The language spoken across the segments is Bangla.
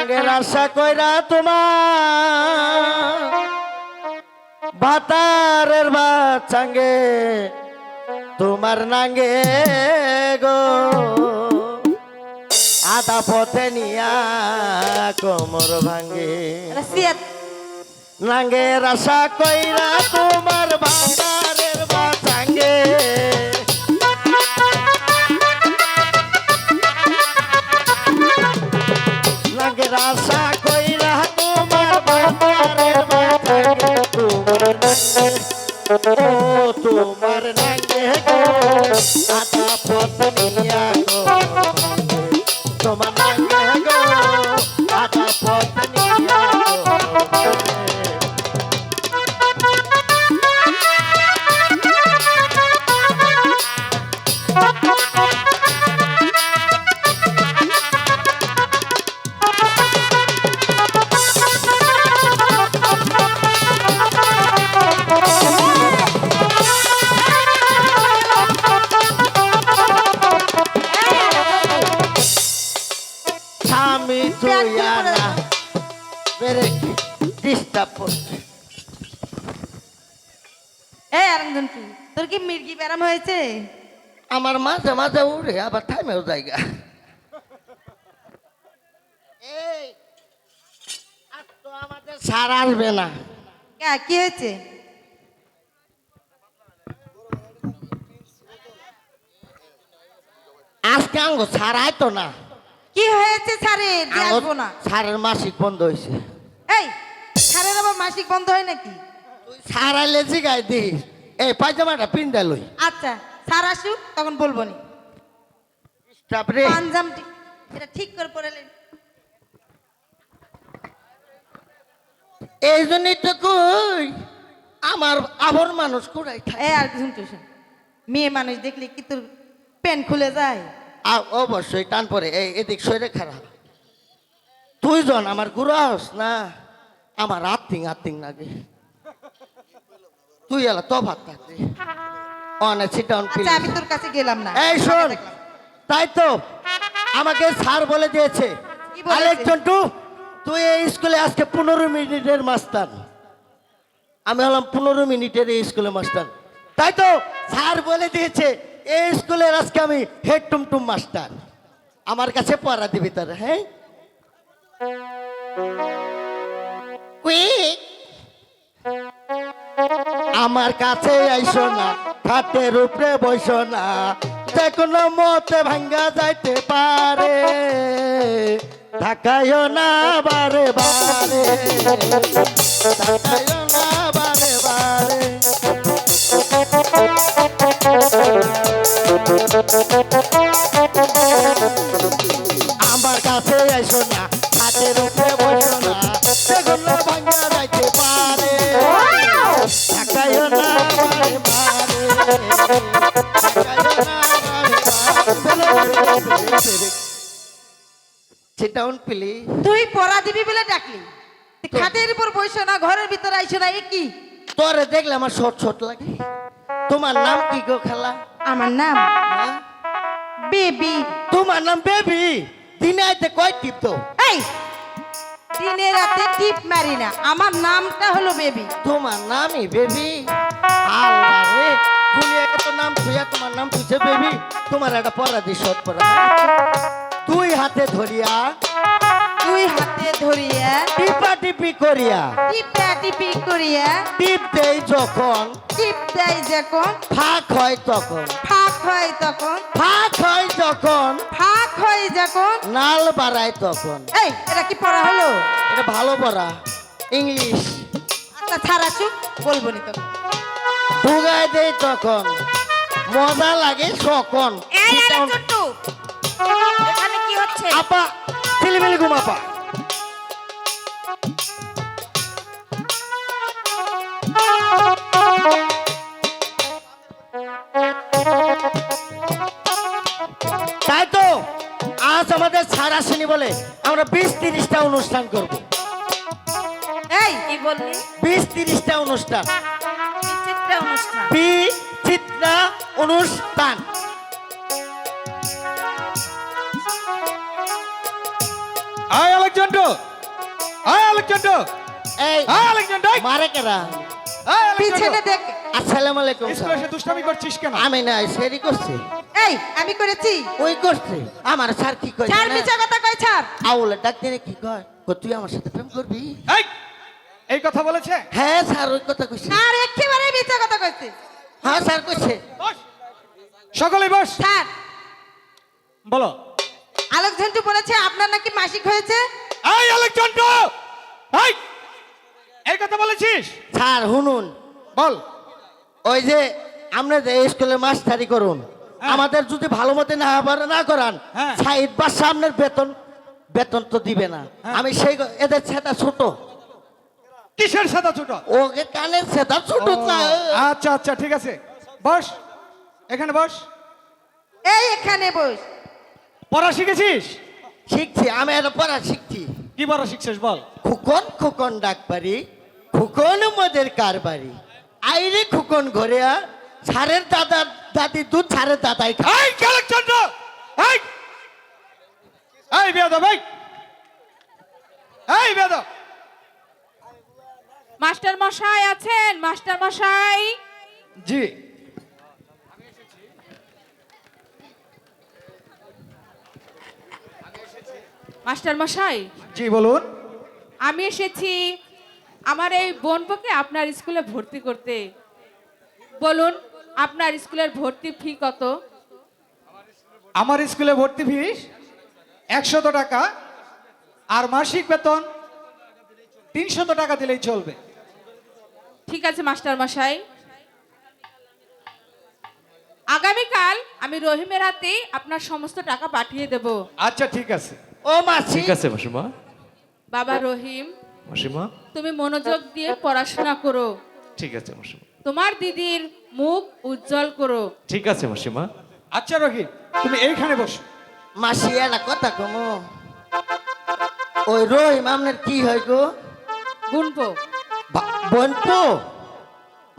নাগের আশা কইরা তোমার ভাতারের বাচ্চাঙ্গে তোমার নাঙ্গে গো আধা পথে নিয়া কোমর ভাঙ্গে নাঙ্গের আশা কইরা তোমার ভাতারের বাচ্চাঙ্গে নাঙ্গের আশা কইরা তোমার ভাতারের বাচ্চাঙ্গে তোমার নাঙ্গে গো আধা পথ নিয়া গো তোমার নাঙ্গে গো আধা পথ নিয়া গো স্বামী তুইয়া না বেরে ডিস্টার্ব করছে আরেকজন কি তোর কি মির্গি ব্যারাম হয়েছে? আমার মাঝে মাঝে উড়ে আবার থামেও জায়গা এই আজ তো আমাদের সার আসবে না। কি হয়েছে? আজকে আঙ্গ সার আইতো না। কি হয়েছে স্যারের যে আসবো না? সারের মাসিক বন্ধ হয়েছে। এই স্যারের আবার মাসিক বন্ধ হয় নাকি? তুই সার আইলে জিগাই দিস এই পায়জামাটা পিন্দা লই। আচ্ছা স্যার আসুক তখন বলবো নি। তারপরে পাঞ্জামটি এটা ঠিক করে পড়ালেন। এই জন্যই তো কই আমার আবর মানুষ কুড়াই থাকে। আর কিছু টিউশন মেয়ে মানুষ দেখলে কি তোর প্যান্ট খুলে যায়? অবশ্যই টান পরে এই এদিক সরে খারাপ তুই জন আমার গুড়াস না আমার আত্মিং আত্মিং লাগে তুই এলা তফাত থাকবি অনেক সিটাউন আচ্ছা আমি তোর কাছে গেলাম না। এই শোন তাই তো আমাকে স্যার বলে দিয়েছে কি বলেছে? আলেকজন্টু তুই এই স্কুলে আজকে 15 মিনিটের মাস্টার। আমি হলাম 15 মিনিটের এই স্কুলে মাস্টার। তাই তো স্যার বলে দিয়েছে এই স্কুলের আজকে আমি হেড টুমটুম মাস্টার। আমার কাছে পড়া দিবি তার। হ্যাঁ কুইক আমার কাছে আইসো না খাটের উপরে বইসো না যে কোনো মতে ভাঙ্গা যাইতে পারে ঢাকায়ও না বারে বারে ঢাকায়ও না বারে বারে আমার কাছে আইসো না হাতের উপরে বসো না সেগুলো ভাঙ্গা যাইতে পারে ঢাকায়ও না বারে বারে ঢাকায়ও না বারে বারে সেটাউন পিলি তুই পড়া দিবি বলে ডাকলি খাটের উপর বসো না ঘরের ভিতরে আইসো না। এ কি তোরে দেখলে আমার ছোট ছোট লাগে। তোমার নাম কি গো খালা? আমার নাম হ্যাঁ? বেবি। তোমার নাম বেবি? দিনে আইতে কয় টিপ তো? এই দিনে রাতে টিপ মারি না, আমার নামটা হলো বেবি। তোমার নামই বেবি? আল্লাহ রে দুনিয়া কত নাম তুইয়া তোমার নাম তুইছে বেবি। তোমার একটা পড়া দি শর্ট পড়া দুই হাতে ধরিয়া দুই হাতে ধরিয়া টিপা টিপি করিয়া টিপা টিপি করিয়া টিপ দেই যখন টিপ দেয় যখন ফাঁক হয় তখন ফাঁক হয় তখন ফাঁক হয় যখন ফাঁক হয় যখন নাল বাড়ায় তখন। এই এটা কি পড়া হলো? এটা ভালো পড়া ইংলিশ। আচ্ছা ছাড় আসুক বলবো নি তোকে। ঢুকায় দেই তখন মজা লাগে সখন। এখানে কি হচ্ছে? আপা ছেলেমেলে ঘুমাপা তাই তো আজ আমাদের ছাড় আসেনি বলে আমরা 20-30টা অনুষ্ঠান করব। এই কি বললি? 20-30টা অনুষ্ঠান বিচিত্র অনুষ্ঠান। বিচিত্র অনুষ্ঠান। আয় আলেকজান্ডার, আয় আলেকজান্ডার, এই আয় আলেকজান্ডার, মারে কেরা? আয় পিছনে আলেকজান্ডার। দেখ। আসসালামু আলাইকুম স্কুলে স্যার। এসে দুষ্টামি করছিস কেন? আমি না সেরি করছি, এই আমি করেছি। ওই করছে। আমার স্যার কি কয় ছাড়, জানেন? মিছা কথা কই ছাড়। আউলে ডাক দিলে কি কয়? কয়, তুই আমার সাথে প্রেম করবি? এই, এই কথা বলেছে? হ্যাঁ স্যার, ওই কথা কইছে। আর একেবারে মিছা কথা কইছে। হ্যাঁ স্যার কইছে। বস, সকলেই বস। স্যার, বলো। আলোক ঝন্টু বলেছে আপনার নাকি মাসিক হয়েছে। এই আলেকজান্ডার, এই, এই কথা বলেছিস? স্যার শুনুন, বল। ওই যে আমরা যে স্কুলে মাস্টারি করুন, হ্যাঁ। আমাদের যদি ভালো মতো না করান, হ্যাঁ। সাইড বা সামনের বেতন বেতন তো দিবে না। হ্যাঁ। আমি সেই এদের সেটা ছোট, কিসের সাদা ছোট? ওকে কানের সেটা ছোট ও, স্যার। আচ্ছা আচ্ছা, ঠিক আছে, বস, এখানে বস। এই এখানে বস। পড়া শিখেছিস? শিখছি, আমি এটা পড়া শিখছি। কি পড়া শিখছিস বল? খুকন খুকন ডাক পারি, খুকন মদের কারবারি, আইরে খুকন ঘরে আ, সারের দাদা দাদি দুধ সারের দাদাই খায়। এই আলেকজান্ডার, এই, এই বেয়াদব, এই, এই বেয়াদব। মাস্টার মশাই আছেন? মাস্টার মশাই, জি, মাস্টার মশাই, জি বলুন। আমি এসেছি আমার এই বোনপোকে আপনার স্কুলে ভর্তি করতে। বলুন, আপনার স্কুলের ভর্তি ফি কত? আমার স্কুলে ভর্তি ফিস 100 টাকা, আর মাসিক বেতন 300 টাকা দিলেই চলবে। ঠিক আছে মাস্টার মশাই, আগামীকাল আমি রহিমের হাতে আপনার সমস্ত টাকা পাঠিয়ে দেব। আচ্ছা ঠিক আছে। ও মাসি, ঠিক আছে মাসিমা। বাবা রহিম, মাসিমা, তুমি মনোযোগ দিয়ে পড়াশোনা করো, ঠিক আছে মাসিমা। তোমার দিদির মুখ উজ্জ্বল করো। ঠিক আছে মাসিমা। আচ্ছা রহিম, তুমি এইখানে বসো। মাসি একটা কথা কমো, ওই রহিম আপনার কি হয় গো? গুনবো। বোনপো?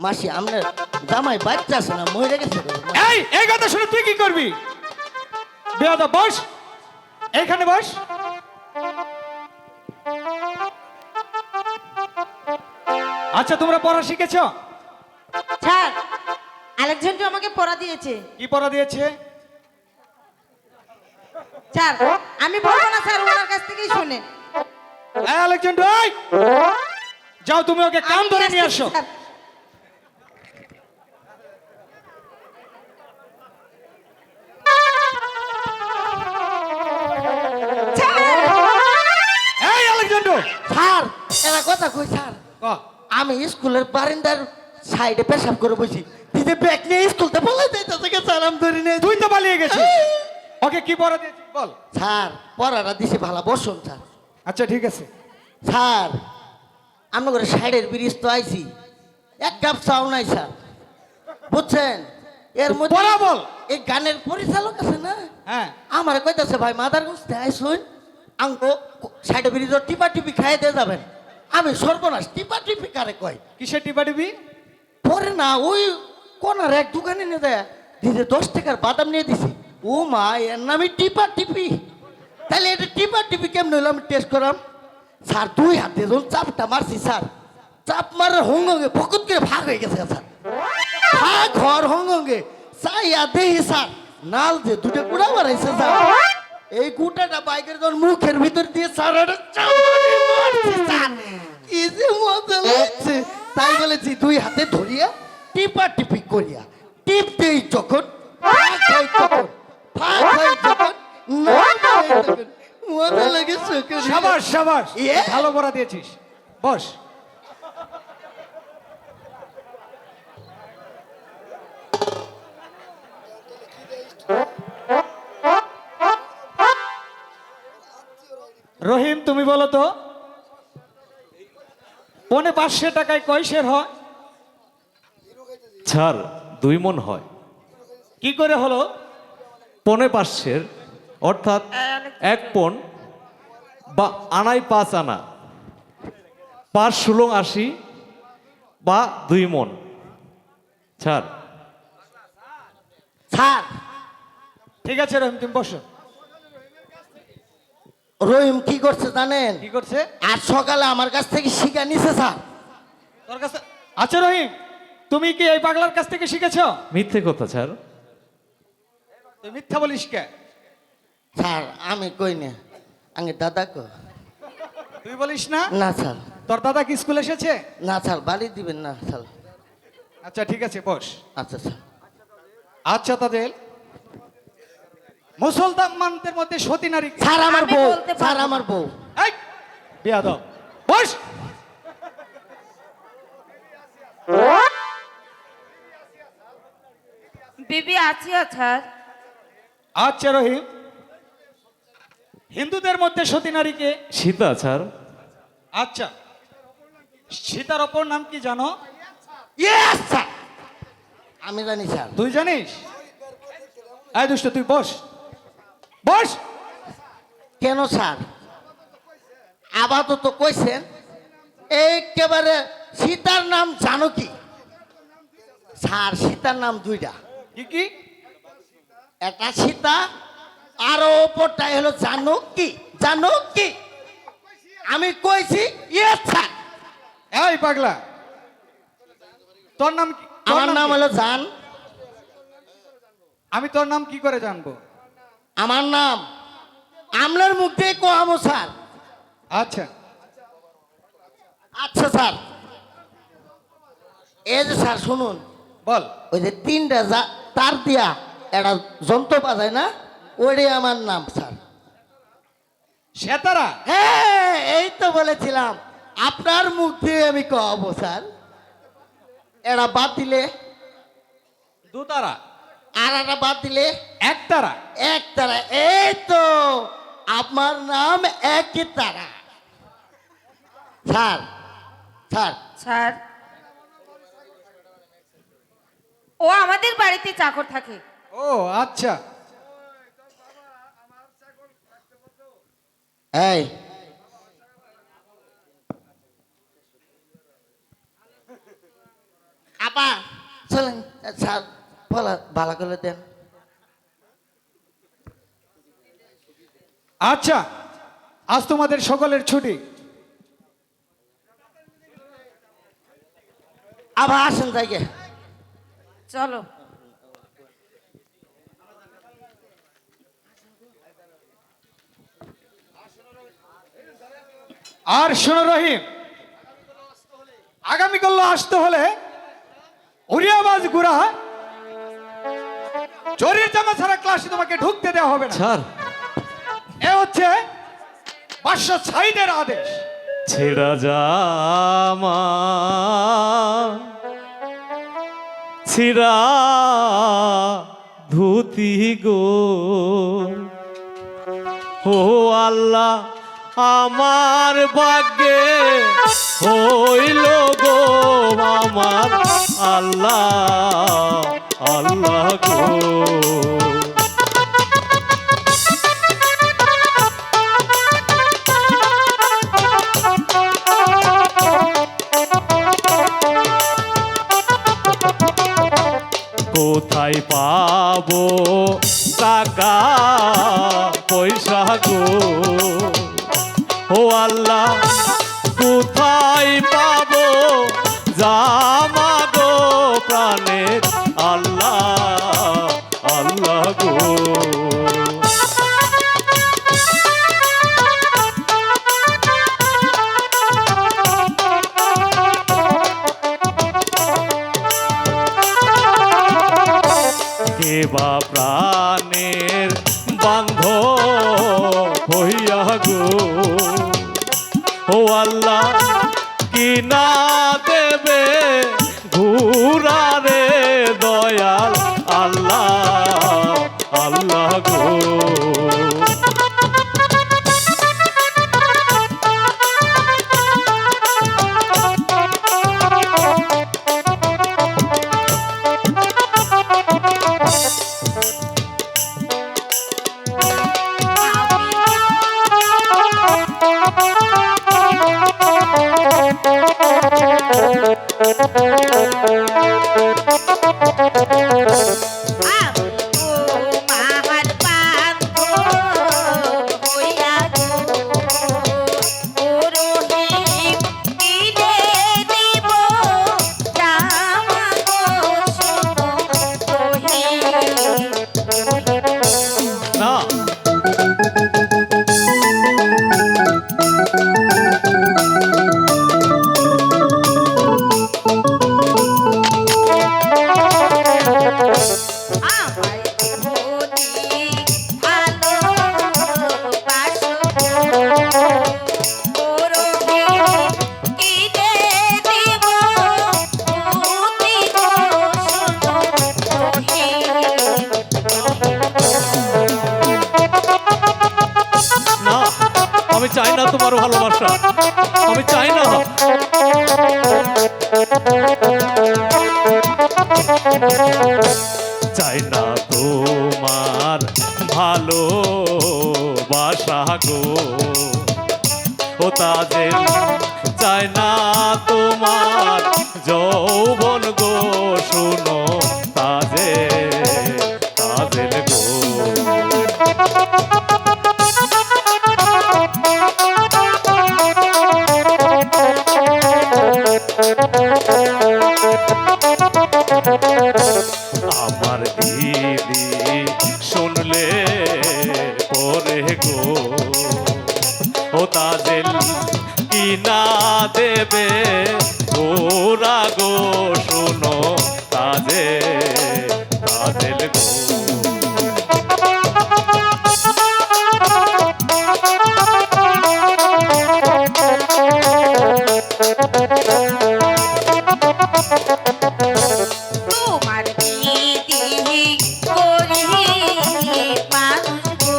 মাসি আপনার জামাই বাচ্চা আছে না, মরে গেছে গো? এই, এই কথা শুনে তুই কি করবি? বেয়াদব, বস, এইখানে বস। আচ্ছা, তোমরা পড়া শিখেছো? স্যার, আলোক ঝন্টু আমাকে পড়া দিয়েছে। কি পড়া দিয়েছে? স্যার, আমি বলবো না স্যার, ওনার কাছ থেকেই শুনেন। এই আলেকজান্ডার, এই, যাও তুমি ওকে কাম ধরে নিয়ে আসো। স্যার, এই আলেকজান্ডার, স্যার একটা কথা কই স্যার, ক, আমি স্কুলের বারান্দার সাইডে পেশাব করে বসি, দিদি ব্যাগ নিয়ে স্কুলতে বলে যাইতেছে কে স্যার, আমি ধরি নেই। তুই তো পালিয়ে গেছিস। ওকে কি পড়া দিয়েছিস বল। স্যার পড়াটা দিছে ভালো, বসুন স্যার। আচ্ছা ঠিক আছে। স্যার আমরা করে সাইডের ব্রিজ তো আইছি, এক কাপ চাও নাই স্যার, বুঝছেন? এর মধ্যে পড়া বল। এই গানের পরিচালক আছে না, হ্যাঁ, আমার কইতাছে ভাই মাদারগঞ্জ থেকে আইসুন, আঙ্কো সাইডে ব্রিজ টিপা টিপি খাই দিয়ে যাবেন। আমি সর্বনাশ, টিপা টিপি কারে কয়? কিসের টিপা টিপি? পরে না ওই কোনার এক দোকানে নিয়ে দেয়, দিদি 10 টাকার বাদাম নিয়ে দিছি। ও মা, এর নামই টিপা টিপি? তাহলে এটা টিপা টিপি কেমন হইলো? আমি টেস্ট করাম স্যার, 2 হাতে যখন চাপটা মারছি স্যার, চাপ মারার হঙ্গে ফকুত করে ভাগ হয়ে গেছে স্যার, ভাগ হওয়ার হঙ্গে চাইয়া দেহি স্যার, নাল যে দুটো গুড়া মারাইছে স্যার, এই গুটাটা বাইকের যখন মুখের ভিতর দিয়ে স্যার একটা চাপানি মারছে স্যার, কি যে মজা লাগছে। তাই বলেছি 2 হাতে ধরিয়া টিপা টিপি করিয়া টিপ দেই যখন, ফাঁক হয় তখন, ফাঁক হয় যখন, নাল হয় তখন, মজা লাগে চোখে। সাবাস সাবাস, ইয়ে। ভালো পড়া দিয়েছিস, বস। রহিম, তুমি বলো তো 500 টাকায় কয় সের হয়? স্যার 2 মণ হয়। কি করে হলো? 5.5 অর্থাৎ 1 পণ বা আনাই 5 আনা, 5 ষোলো 80 বা 2 মণ। স্যার স্যার ঠিক আছে রহিম, তুমি বসো। রহিম কি করছে জানেন? কি করছে? আর সকালে আমার কাছ থেকে শিখা নিছে স্যার। তোর কাছে? আচ্ছা রহিম, তুমি কি এই পাগলার কাছ থেকে শিখেছো? মিথ্যে কথা স্যার। তুই মিথ্যা বলিস কে? স্যার আমি কই না, আগে দাদা কো। তুই বলিস না? না স্যার, তোর দাদা কি স্কুল এসেছে? না স্যার, বাড়ি দিবেন না স্যার। আচ্ছা ঠিক আছে, বস। আচ্ছা স্যার। আচ্ছা তাদের মুসলমানদের মধ্যে সতী নারী কে? স্যার আমার আমি বউ, বলতে স্যার পারবো আমার বউ। এই বেয়াদব, বস। বিবি আছে স্যার। আচ্ছা রহিম, হিন্দুদের মধ্যে সতী নারী কে? সীতা স্যার। আচ্ছা, সীতার অপর নাম কি জানো? ইয়েস স্যার, আমি জানি স্যার। তুই জানিস? এই দুষ্ট, তুই বস, বস। কেন স্যার? আপাতত কইছেন একেবারে সীতার নাম জানো কি? স্যার সীতার নাম দুইটা, কি কি? একটা সীতা আর ওপরটাই হলো জানকী। জানকী আমি কইছি ইয়েস স্যার। এই পাগলা, তোর নাম কি? তোর আমার নাম কি? হলো জান। আমি তোর নাম কি করে জানবো? আমার নাম আমলার মুখ দিয়ে কোয়ামো স্যার। আচ্ছা, আচ্ছা স্যার, এই যে স্যার শুনুন, বল। ওই যে তিনটা তার দিয়া একটা যন্ত্র বাজায় না, ওইটাই আমার নাম স্যার। সেতারা? হ্যাঁ এই তো বলেছিলাম, আপনার মুখ দিয়ে আমি কব স্যার। এরা বাদ দিলে দুতারা? আর একটা বাদ দিলে একতারা? এক তারা। এই তো আমার নাম এক তারা স্যার। স্যার স্যার, ও আমাদের বাড়িতে চাকর থাকে। ও আচ্ছা। এই আপা চলেন স্যার, বলা ভালো করে দেন। আচ্ছা, আজ তোমাদের সকলের ছুটি। আবার আসেন জায়গায়। চলো। আর শোনো রহিম, আগামীকাল আসতে হলে উড়িয়াবাজ গুড়া জরির জামা ছাড়া ক্লাসে তোমাকে ঢুকতে দেওয়া হবে না। স্যার, এ হচ্ছে বাদশা সাইদের আদেশ। ছেঁড়া জামা ছিড়া ধুতি গো, ও আল্লাহ আমার ভাগ্যে হইল গো, আমার আল্লাহ আল্লাহ গো। কোথায় পাবো টাকা পয়সা গো, ও আল্লাহ কোথায় পাবো জামা গো, প্রাণের আল্লাহ আল্লাহ গো। কেবা প্রাণের বান্ধ হইয়া গো, ও আল্লাহ কি না দেবে ঘুরারে দয়াল আল্লাহ আল্লাহ গো। মাহার পা চাই না তোমার ভালোবাসা, আমি চাই না। চাই না তোমার ভালোবাসা গো ও তাজেল, চাই না তোমার যৌবন গো, শুনো তাজেল, তাজেল গো। আমার দিদি শুনলে পরে গো ও তাজেল কি না দেবে ওরা গো, শুনো তাজেল, তাজেল গো। তোমার দিদি গরিব মানুষ গো,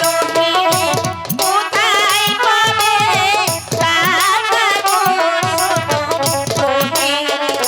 গরিব কোথায় পাবে টাকা গো, শোনো গরিব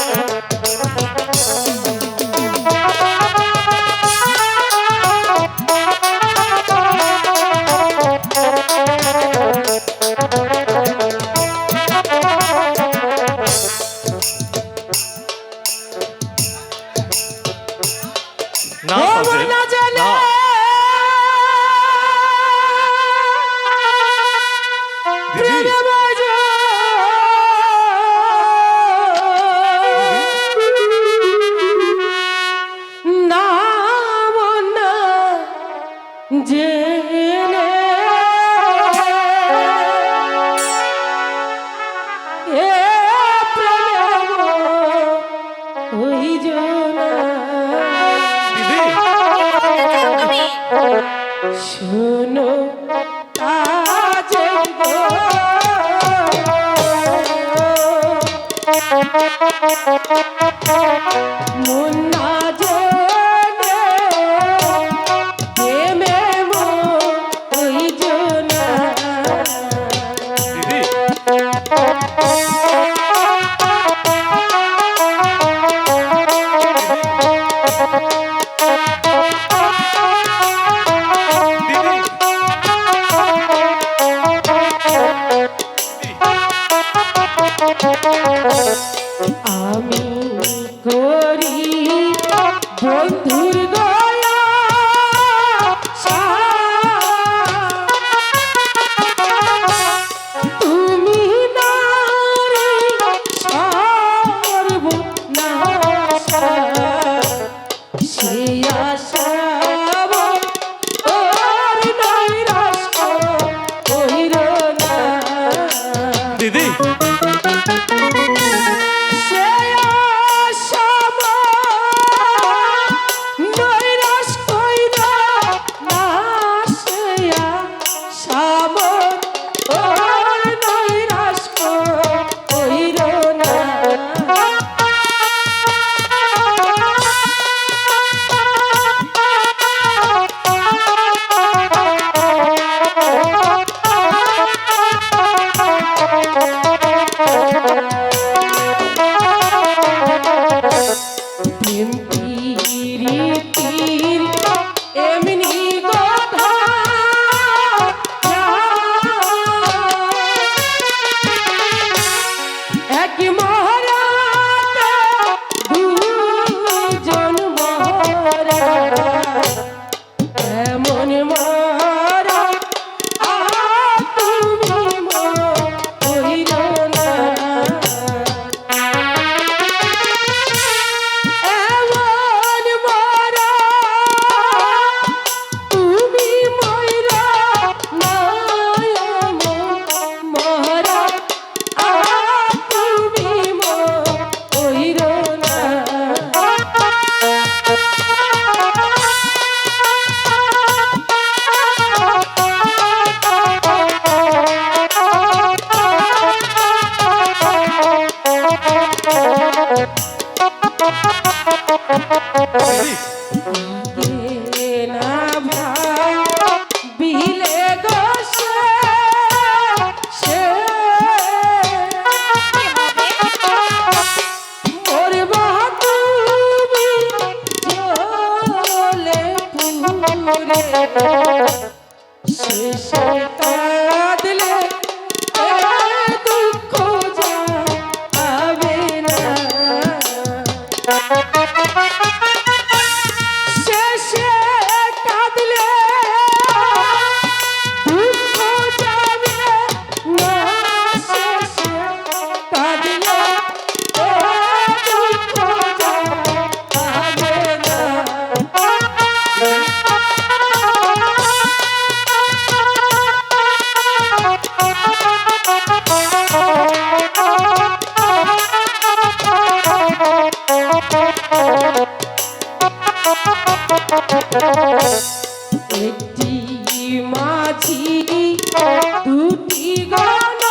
দুটি গণ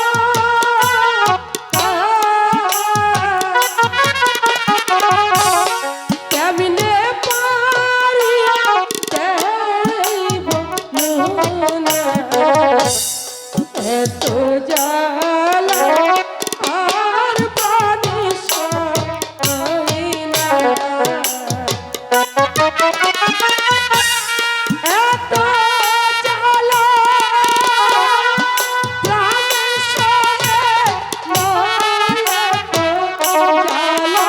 কেমনে পারিয়া দেব না এত জ্বালা আর পানি সয় না এত জ্বালা প্রাণে সয়ে নয় এত জ্বালা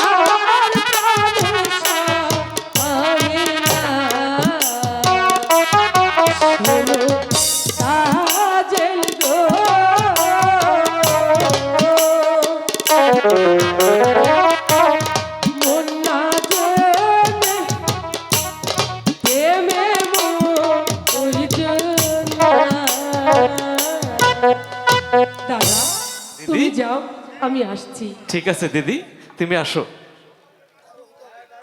আর প্রাণে সয় না শোনো কাজল গো মন না জেনে প্রেমে দাদা তুমি যাও আমি আসছি। ঠিক আছে দিদি, তুমি আসো।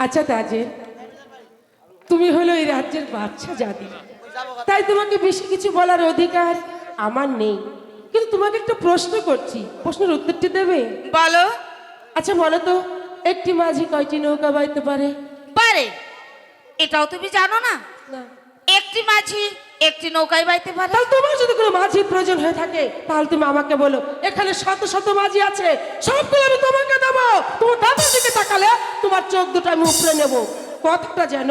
আচ্ছা তাজেল, তুমি হলো এই রাজ্যের বাদশা জাতি, তাই তোমাকে বেশি কিছু বলার অধিকার আমার নেই, কিন্তু তোমাকে একটা প্রশ্ন করছি, প্রশ্নের উত্তরটি দেবে? বলো। আচ্ছা বলো তো, একটি মাঝি কয়টি নৌকা বাইতে পারে? পারে, এটাও তুমি জানো না? না। একটি মাঝি একটি নৌকায় বাইতে পারে। তাহলে তোমার যদি কোনো মাঝির প্রয়োজন হয়ে থাকে তাহলে তুমি আমাকে বলো, এখানে শত শত মাঝি আছে, সবগুলো আমি তোমাকে দেবো। তোমার দাদার দিকে তাকালে তোমার চোখ দুটো আমি উপড়ে নেবো, কথাটা যেন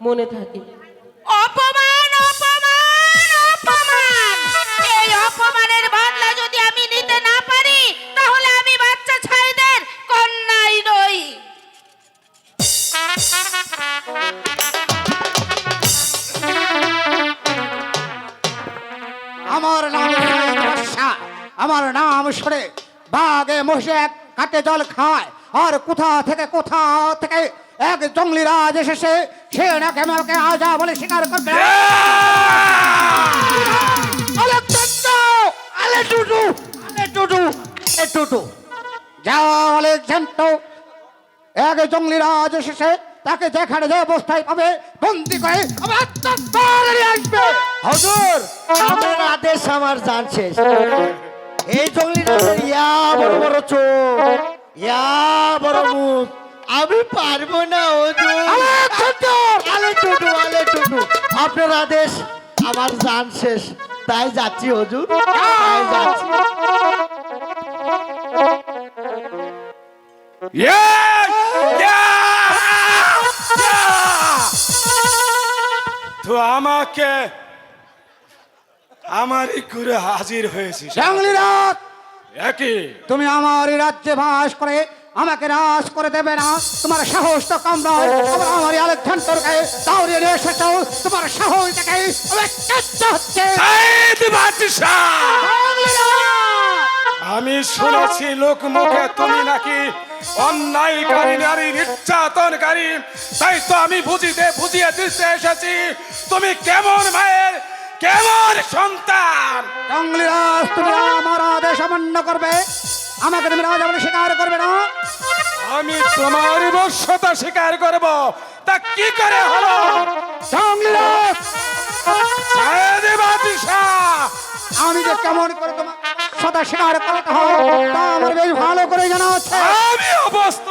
মনে থাকে। অপমান, অপমান, অপমান! এই অপমানের বদলা যদি আমি নিতে না পারি তাহলে আমি বাচ্চা ছাইদের কন্যাই নই। আমার নাম সাইদ বাদশা। আমার নাম শুনে বাঘে মহিষে এক কাটে জল খায়, আর কোথা থেকে এক জঙ্গলি রাজ এসেছে, সে নাকি আমাকে আজা বলে স্বীকার করবে। এক জঙ্গলি রাজ এসেছে, তাকে যেখানে যে অবস্থায় পাবে বন্দি করে আবার তৎপর নিয়ে আসবে। হুজুর, আপনার আদেশ আমার জান শেষ। এই জঙ্গলিটা ইয়া বড় বড় চোখ, ইয়া বড় মুখ, আমি পারবো না হুজুর। আলে টুটু, আপনার আদেশ আমার জান শেষ, তাই যাচ্ছি হুজুর, তাই যাচ্ছি। তো আমাকে আমারই করে হাজির হয়েছিস। জঙ্গলি রাজ, একই তুমি আমার এই রাজ্যে বাস করে আমাকে রাজ করে দেবে না? তোমার সাহস তো কম নয়। আবার আমার আলেকজান্ডার গায়ে দাউরিয়ে নিয়ে এসেছো, তোমার সাহস দেখে আমার লজ্জা হচ্ছে। সাইদ বাদশা, জঙ্গলি রাজ! আমি শুনেছি লোক মুখে তুমি নাকি অন্যায়কারী, নারী নির্যাতনকারী, তাই তো আমি বুঝিয়ে দিতে এসেছি তুমি কেমন মায়ের কেমন সন্তান। জঙ্গলি রাজ, তুমি আমার আদেশ অমান্য করবে, আমাকে তুমি রাজা বলে স্বীকার করবে না? আমি তোমার বশ্যতা স্বীকার করব, তা কি করে হলো? জঙ্গলি রাজ, সাইদ বাদশা, আমি যে কেমন করে তোমার সদা স্বীকার করতে হয় তা আমার বেশ ভালো করে জানা আছে। আমি অবস্থিত।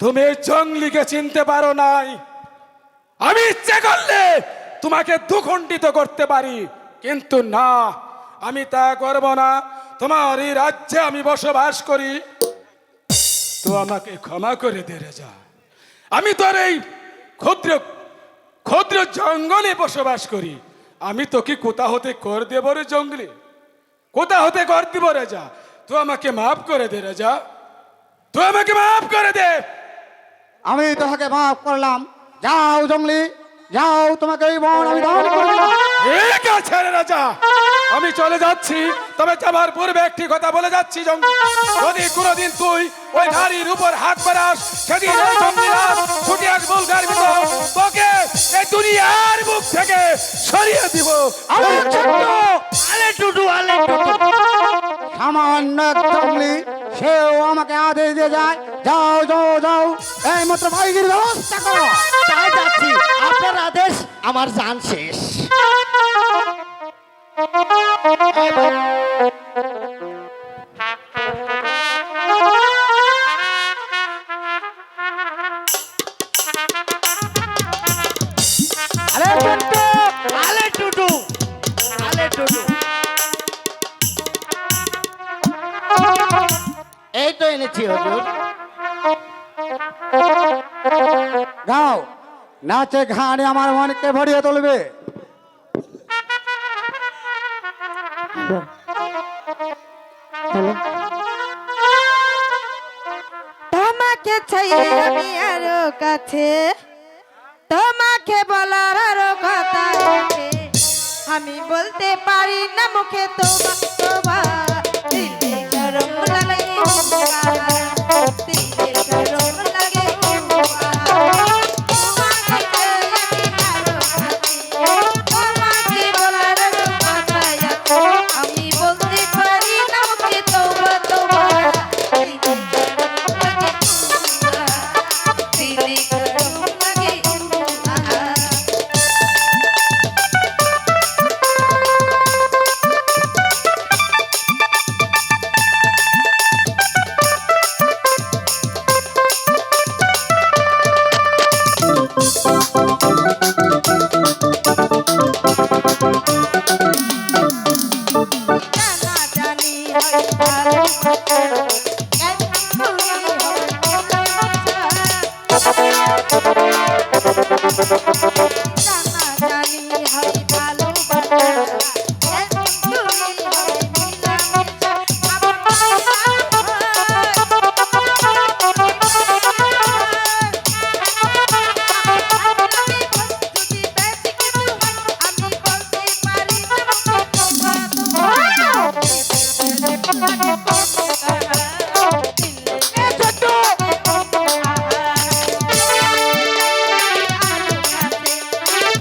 তুমি জঙ্গলিকে চিনতে পারো নাই। আমি ইচ্ছে করলে তোমাকে দুখণ্ডিত করতে পারি, কিন্তু না, আমি তা করব না। তোমার এই রাজ্যে আমি বসবাস করি, তো আমাকে ক্ষমা করে দে রেজা। আমি তোর এই ক্ষুদ্র ক্ষুদ্র জঙ্গলে বসবাস করি, আমি তোকে কোথা হতে কর দেব রে জঙ্গলে, কোথা হতে কর দিব রেজা। তুই আমাকে মাফ করে দে রেজা, তুই আমাকে মাফ করে দে। আমি তোকে মাফ করলাম, যাও জঙ্গলি, যাও, তোমাকে এই বন আমি দান করে দিলাম। ঠিক আছে রে রাজা, আমি চলে যাচ্ছি। তবে যাবার পূর্বে একটি কথা বলে যাচ্ছি, যদি কোনোদিন তুই ওই নারীর উপর হাত বাড়াস, সেদিন এই জঙ্গিরাজ ছুটি আসবো গার ভিতর, তোকে এই দুনিয়ার মুখ থেকে সরিয়ে দিব। আরে ছোট্ট, আলে টুটু, আলে টুটু। সামান্য এক জঙ্গলি, সেও আমাকে আদেশ দিয়ে যায়, যাও যাও যাও, এই মাত্র বাইকের ব্যবস্থা করো। তাই যাচ্ছি, আপনার আদেশ আমার জান শেষ। আরে ছোট্ট, আলে টুটু, আলে টুটু। এই তো এনেছি হুজুর। গাও, নাচে গানে আমার মনকে ভরিয়ে তুলবে। তোমাকে চাই আমি আরো কাছে, তোমাকে বলার আরো কথা আছে, আমি বলতে পারি না মুখে তোমা তোমা, দিলে গরম লাগে দিলে গরম লাগে তোমাকে চাই আমি আরো কাছে, তোমাকে বলার আরো কথা আছে, আমি বলতে পারি না মুখে তোমা তোমা, দিলে গরম লাগে জানা জানি হয় ভালো জানা জানি হয় ভালোবাসা, এখন তুমি হয় মিলামিশা, আমার যদি বেশি কিছু হয় আমি বলতে পারি না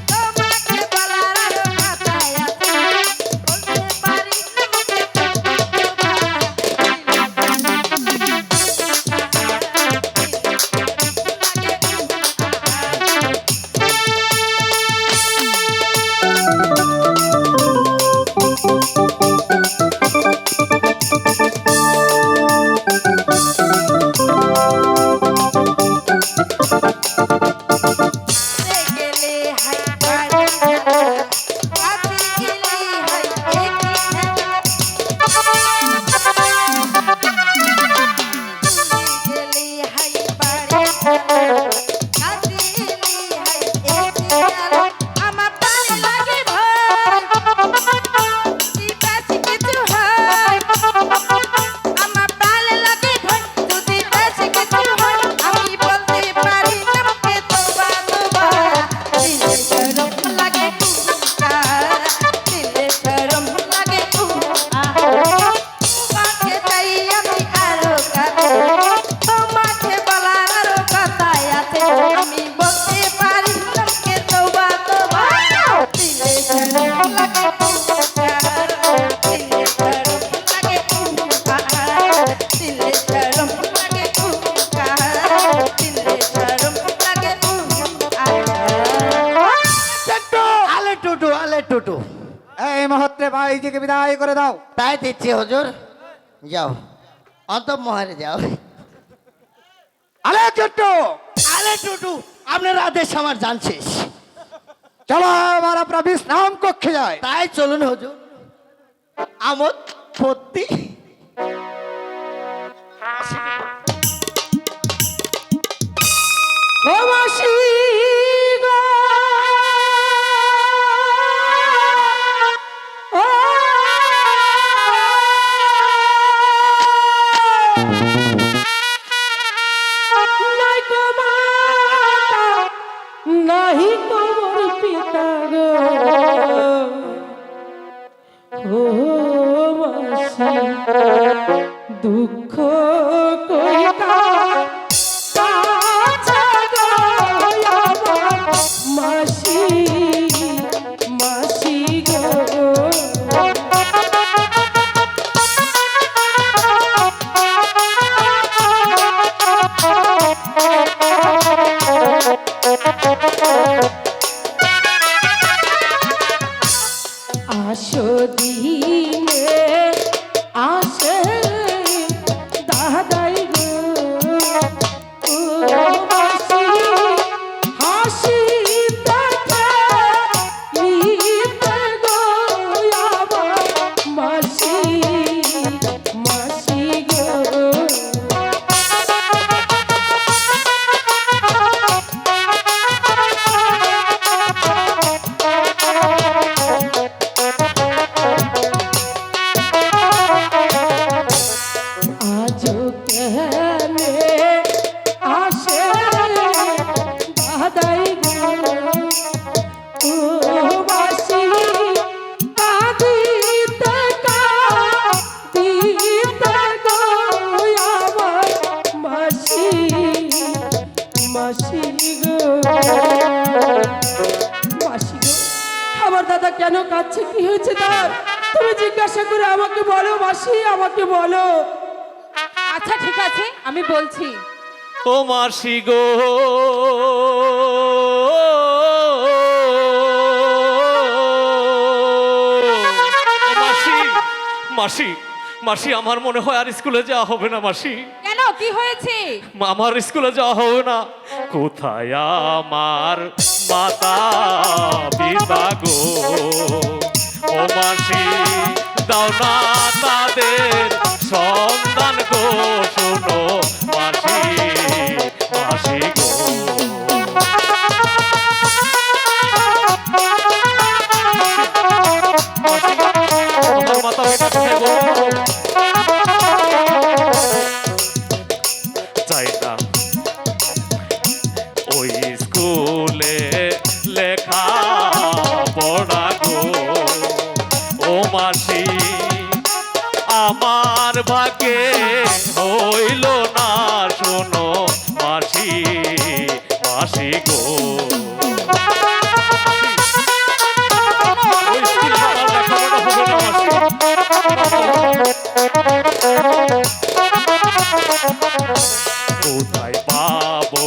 তোমাকে বলার আরো কথা আছে, বলতে পারি গেলে হাই বাড়ি কাছে গেলে হাই একই খেলা, গেলে হাই বাড়ি কাছে গেলে হাই একই খেলা, আমার পায়ে লাগে ভয় যদি বেশি কিছু হয়, আমার পায়ে লাগে ভয় যদি বেশি কিছু হয়, আমি বলতে পারি না মুখে তোবা তোবা, দিলে গরম লাগে দিলে গরম লাগে তোমাকে চাই আমি আরো কাছে, তোমাকে বলার আরো কথা আছে, আমি বলতে পারি না মুখে তোবা তোবা, দিলে গরম লাগে দিলে গরম লাগে দিলে গরম লাগে দিলে গরম লাগে আলে টুটু, আলে টুটু। এই মুহূর্তে ভাইজিকে বিদায় করে দাও। তাই দিচ্ছি হুজুর, যাও অন্তঃমহলে যাও। আরে ছোট্ট, আলে টুটু, আপনার আদেশ আমার জান শেষ। চলো এবার আমরা বিশ্রাম কক্ষে যাই। তাই চলুন হুজুর, আমোদ পত্তি। ও মাসি গো, ও নাই কো মাতা, নাহি কো মোর দিনে আসে দাদাই গো ও মাসি হাসি দেখে নিতে গো আমার মাসি মাসি গো আজও কেনে আসে দাদাই গো ও বাসি কাঁদিতে কাঁদিতে গো আমার মাসি মাসি গো মাসি গো আমার দাদা কেন কাঁদছে কি হয়েছে তার তুমি জিজ্ঞাসা করে আমাকে বলো মাসি আমাকে বলো আচ্ছা ঠিক আছে আমি বলছি। ও মাসি গো ও মাসি মাসি মাসি আমার মনে হয় আর স্কুলে যাওয়া হবে না মাসি। কেন কি হয়েছে? আমার স্কুলে যাওয়া হবে না। কোথায় আমার মাতা পিতা গো ও মাসি দাও না তাদের সন্তান গো শোনো মাসি মাসি গো। আমার মাতা পিতা কোথায় গো? চাই না ওই স্কুলে লেখা পড়া গো ও মাসি আমার ভাগ্যে হইল না শোনো মাসি মাসি গো। ওই স্কুলে আমার লেখাপড়া হবে না মাসি। কোথায় পাবো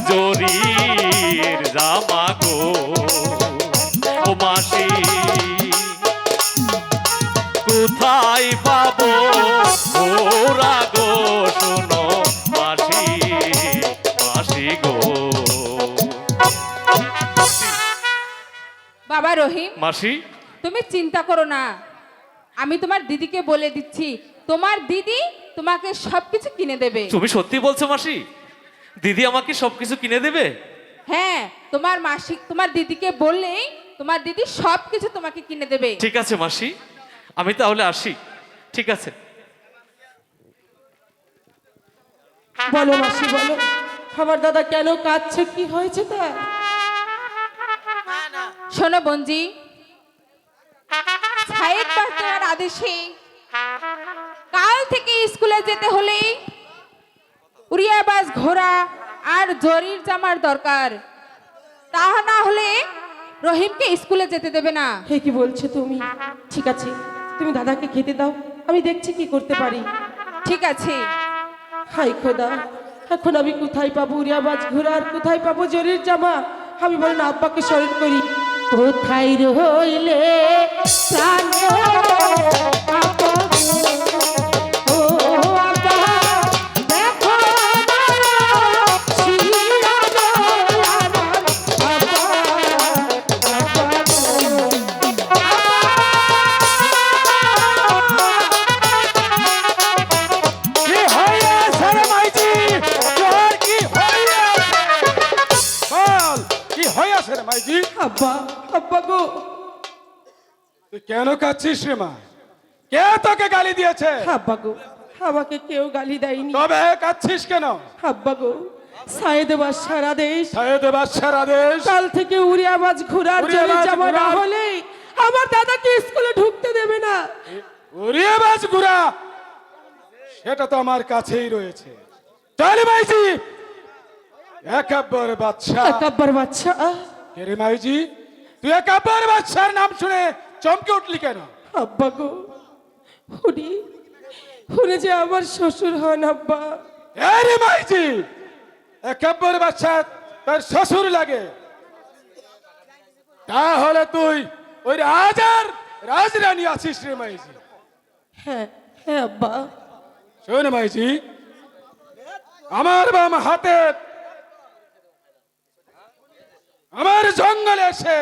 জরির জামা গো ও মাসি কোথায় পাবো ওরা গো শোনো মাসি মাসি গো। বাবা রহিম মাসি তুমি চিন্তা করো না, আমি তোমার দিদিকে বলে দিচ্ছি, তোমার দিদি তোমাকে সবকিছু কিনে দেবে। তুমি সত্যি বলছো মাসি? দিদি আমাকে সবকিছু কিনে দেবে? হ্যাঁ, তোমার মাসি তোমার দিদিকে বললেই তোমার দিদি সবকিছু তোমাকে কিনে দেবে। ঠিক আছে মাসি, আমি তাহলে আসি। ঠিক আছে। বলো মাসি বলো আমার দাদা কেন কাঁদছে কি হয়েছে তার? শোনো বঞ্জি, সাহেব বাচ্চার আদেশে কাল থেকে স্কুলে যেতে হলে উড়িয়াবাজ ঘোড়া আর জরির জামার দরকার, তা না হলে রহিমকে স্কুলে যেতে দেবে না। হে কি বলছো তুমি? ঠিক আছে তুমি দাদাকে খেতে দাও, আমি দেখছি কি করতে পারি। ঠিক আছে। হাই খোদা, এখন আমি কোথায় পাবো উড়িয়াবাজ ঘোড়া আর কোথায় পাবো জরির জামা? আমি বলি না আব্বাকে স্মরণ করি। কোথায় রইলে প্রাণে আপা গো, ও আপা, দেখো না শিরা গো আমার আপা, আপা গো। কি হইয়াছে রে মাইজি? তোর কি হইয়াছে? বল কি হইয়াছে রে মাইজি? আব্বা, আব্বা গো। তুই কেন কাঁদছিস রে মা? কে তোকে গালি দিয়েছে? আব্বা গো, আমাকে কেউ গালি দেয়নি। তবে কাঁদছিস কেন? আব্বা গো, সায়েদ বাদশার আদেশ, সাহেদ বাদশার আদেশ। কাল থেকে উড়িয়াবাজ ঘোড়ার জলে উড়িয়াবাজ জামা না ঘোড়ার- হলে আমার দাদাকে স্কুলে ঢুকতে দেবে না। উড়িয়াবাজ গুড়া, সেটা তো আমার কাছেই রয়েছে। চল মাইজি, একাব্বর বাদশা। একাব্বার বাচ্চা, কে রে মাইজি? তুই একাব্বর বাদশার নাম শুনে চমকে উঠলি কেন? আব্বা গো, উনি উনি যে আমার শ্বশুর হন আব্বা। এ রে মাইজি, একাব্বর বাদশা তার শ্বশুর লাগে? তাহলে তুই ওই রাজার রাজরানী আছিস রে মাইজি। হ্যাঁ হ্যাঁ আব্বা। শোন মাইজি, আমার বাম হাতে আমার জঙ্গলে এসে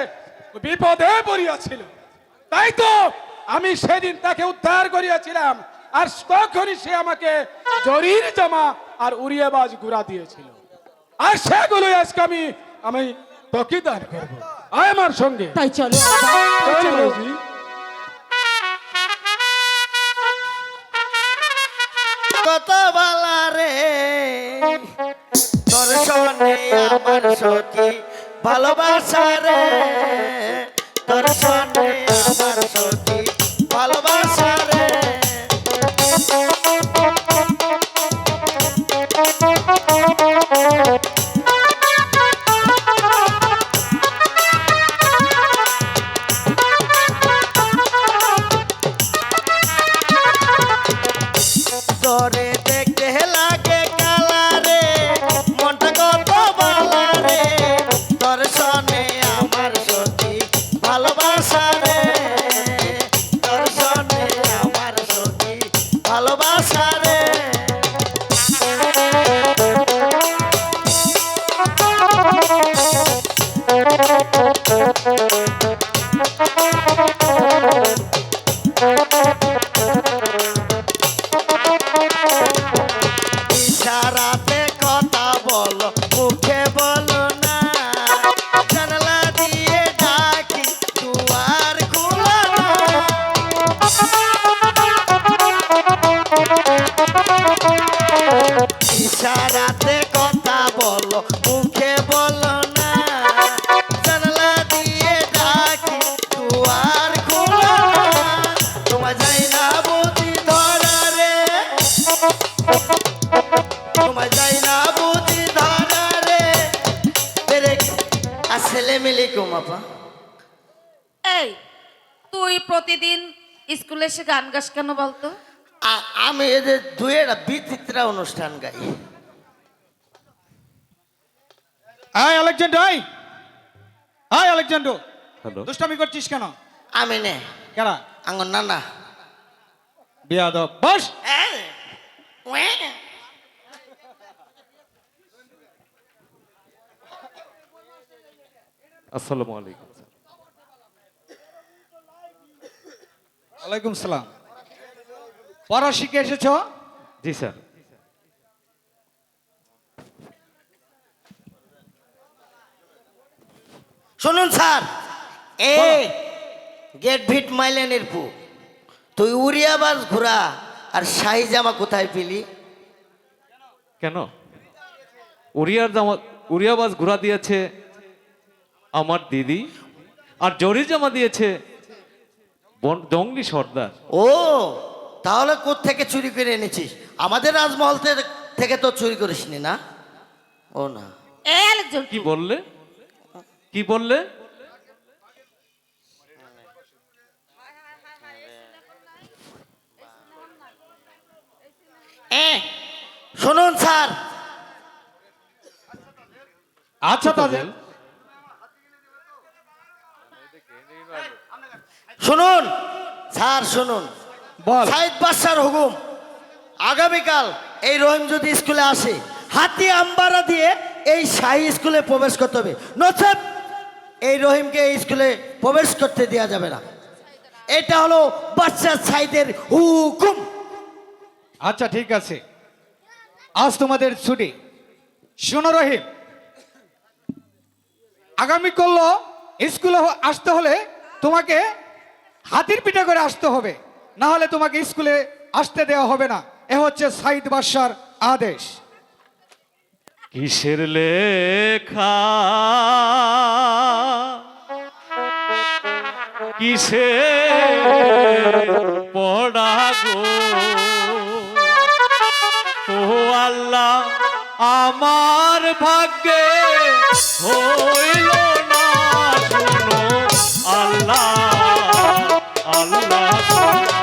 বিপদে পড়িয়াছিল, তাই তো আমি সেদিন তাকে উদ্ধার করিয়াছিলাম, আর তখনই সে আমাকে জরির জামা আর উড়িয়াবাজ গুড়া দিয়েছিল, আর সেগুলো আজকে আমি তোকে দান করবো। আয় আমার সঙ্গে। তাই চলো আব্বা, তাই চল চলো। মাইজি। কত বালা রে তোর সনে আমার সখী ভালোবাসা রে, তোর সনে আমার সখী ভালোবাসা রে। তোরে দেখতে লাগে কালা রে, মনটা কত বালা রে, তোর সনে আমার সখী ভালোবাসা রে, তোর সনে আমার সখী ভালোবাসা রে। ইশারাতে কথা বলো, মুখে বলো না, জানালা দিয়ে ডাকি দুয়ার খোলা না। ইশারাতে কথা বলো, মুখে বলো না, জানালা দিয়ে ডাকি দুয়ার খোলা না। তোমার যাই না বুঝি ধরা রে, তোমার যাই না বুঝি ধরা রে, তেরে আসসালামু আলাইকুম আপা। এই তুই প্রতিদিন স্কুলে এসে গান গাস কেন বলতো? আমি এদের দুয়েরা বিচিত্রা অনুষ্ঠান গাই। আয় আলেকজান্ডার, আয় আলেকজান্ডার, হ্যালো, দুষ্টামি করছিস কেন? আমি নে কেনা আঙ্গন নানা বেয়াদব, বস। আসসালামু আলাইকুম স্যার। ওয়ালাইকুম সালাম। পড়া শিখে এসেছো? জি স্যার। শুনুন স্যার, এ গেট ভিট মাইলেনের পু, তুই উড়িয়াবাজ ঘোরা আর শাহি জামা কোথায় পেলি? কেন? উড়িয়াবাজ ঘোড়া দিয়েছে আমার দিদি, আর জরি জামা দিয়েছে জঙ্গলি সর্দার। ও তাহলে কোত্থেকে চুরি করে এনেছিস? আমাদের রাজমহল থেকে তো চুরি করিসনি না? ও না, এই আলেকজন, কি বললে? কি বললে? শুনুন স্যার, আচ্ছা তাদের শুনুন স্যার, শুনুন, বল। সাইদ বাদশার হুকুম, আগামীকাল এই রহিম যদি স্কুলে আসে, হাতি আম্বারা দিয়ে এই শাহী স্কুলে প্রবেশ করতে হবে, নচেত এই রহিমকে এই স্কুলে প্রবেশ করতে দেওয়া যাবে না। এটা হলো বাদশা সাইদের হুকুম। আচ্ছা ঠিক আছে, আজ তোমাদের ছুটি। শোনো রহিম, আগামীকাল স্কুলে আসতে হলে তোমাকে হাতির পিঠে করে আসতে হবে, না হলে তোমাকে স্কুলে আসতে দেওয়া হবে না। এ হচ্ছে সাইদ বাদশার আদেশ। কিসের লেখা, কিসের পড়া গো, ও আল্লাহ আমার ভাগ্যে হইল না, শোনো আল্লাহ আল্লাহ শোনো।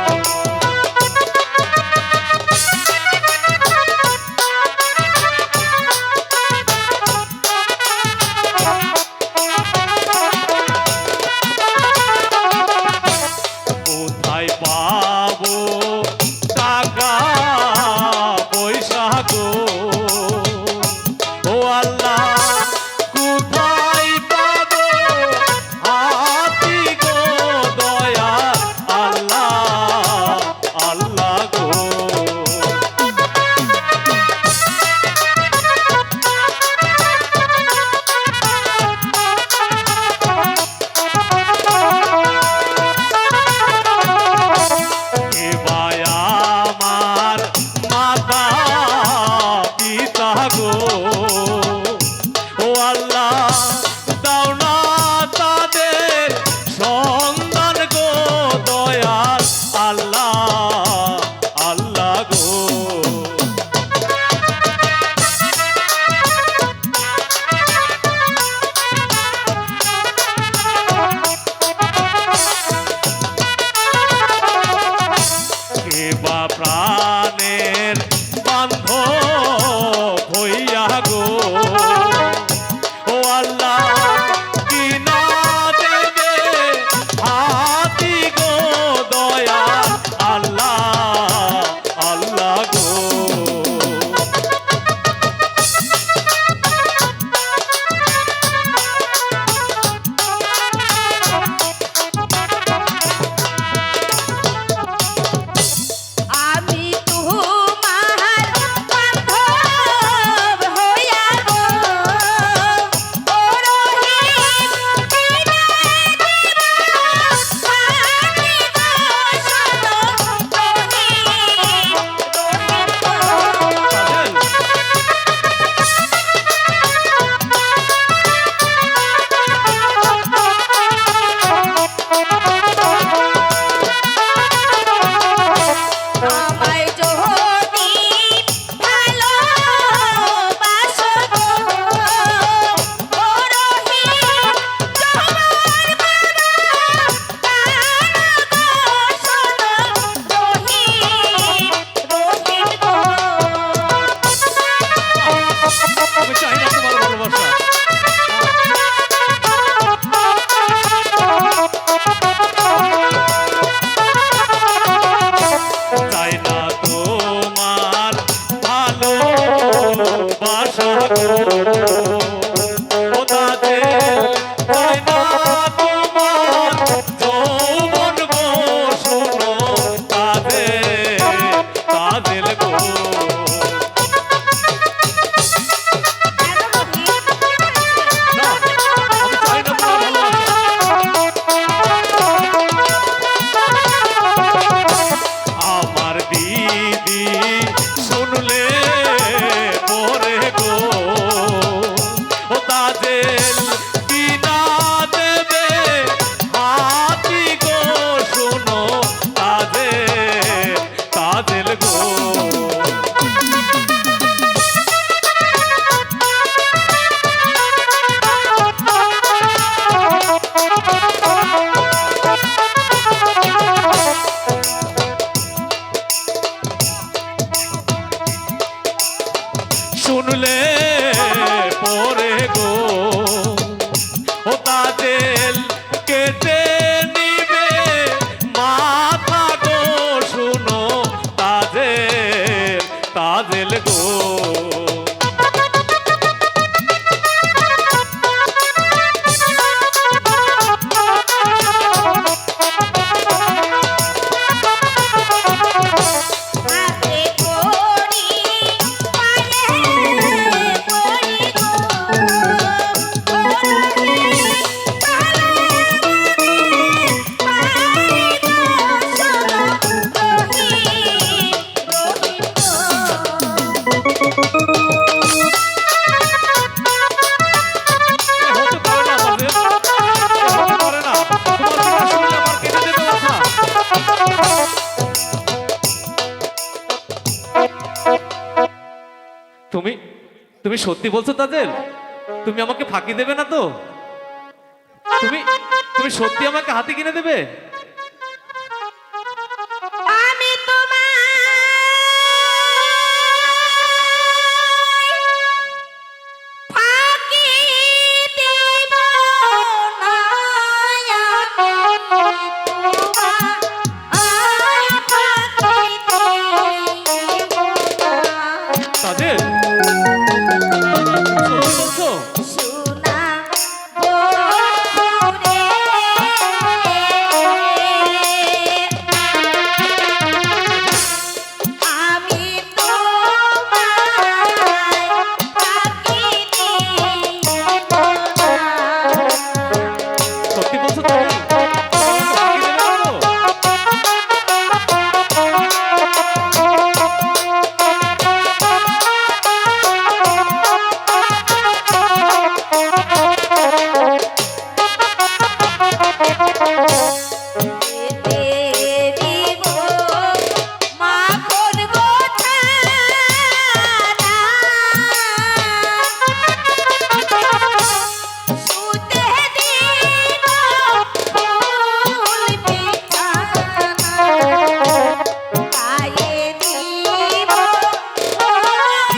তুমি সত্যি বলছো তাদের? তুমি আমাকে ফাঁকি দেবে না তো? তুমি তুমি সত্যি আমাকে হাতে কিনে দেবে? আমি তোমায় ফাঁকি দেব না, আমি তোমায় ফাঁকি দেব না। তাদের সত্যি বলছো? সোনা বন্ধুরে, আমি তোমায় ফাঁকি দেব না। সত্যি বলছো তাদের? ফাঁকি দেবে না তো? দিব মাখন গোছানা, শুতে দিব ফুল বিছানা, গায়ে দিব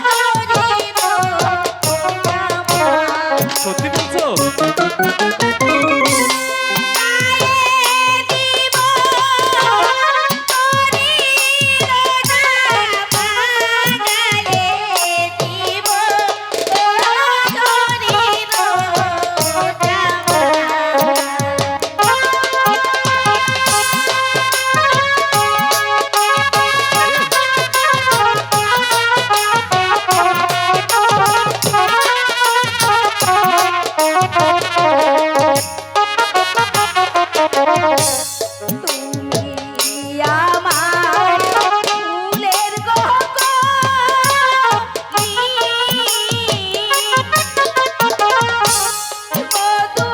জড়িব জামা। সত্যি বলছো? তুমি আমার ফুলের গগনি, মধু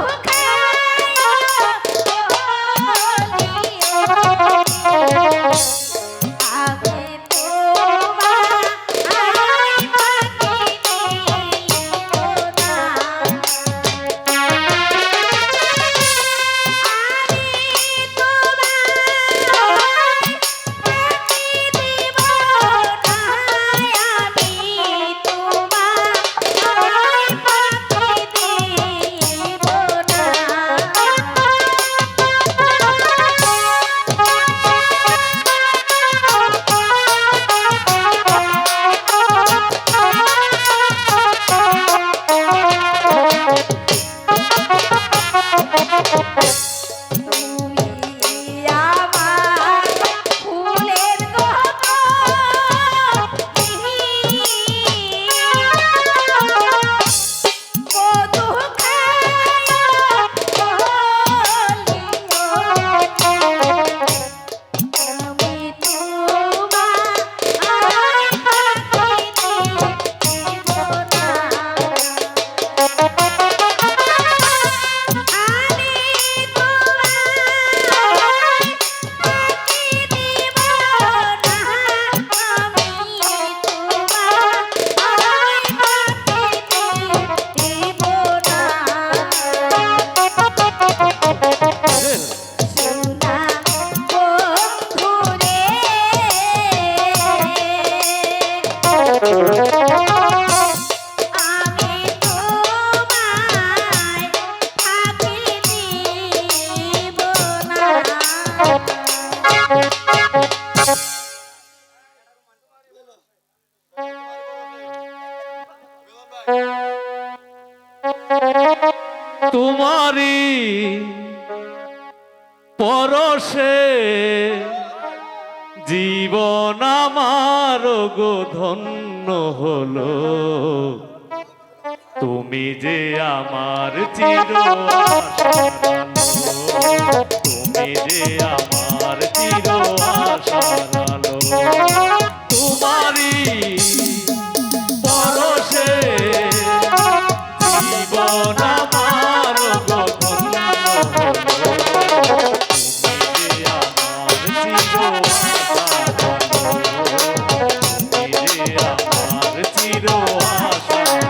আমি তোমায় ফাঁকি দেব না। আমার ফুলের গগনি, মধু আমি তোমায় ফাঁকি দেব না। আমি তোমায় ফাঁকি দেব না, আমি তোমায় ফাঁকি দেব না। তাদের সোনা বন্ধুরে, আমি তোমায় ফাঁকি দেব না। তোমারি পরশে জীবন আমার গো ধন্য হলো, তুমি যে আমার চির আশার আলো, তুমি যে আমার চির আশার আলো। তোমারি পরশে জীবন আমার গো ধন্য হলো, তুমি যে আমার চির আশার আলো, তুমি যে আমার চির আশার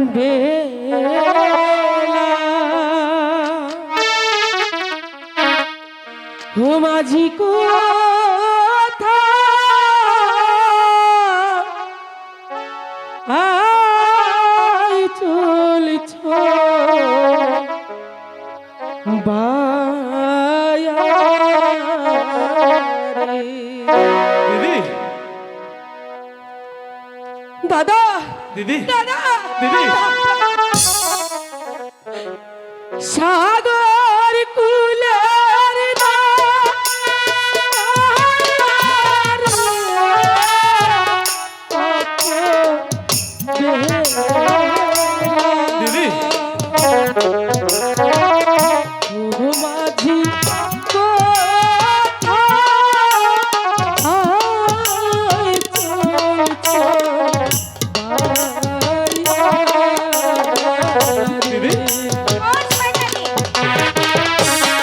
বেলা ও মাঝি কোথা আয় চলছ দিদি দাদা দিদি দাদা দিদি সাগর কুলের দিদি মাঝি দিদি ও শয়তানি দিদি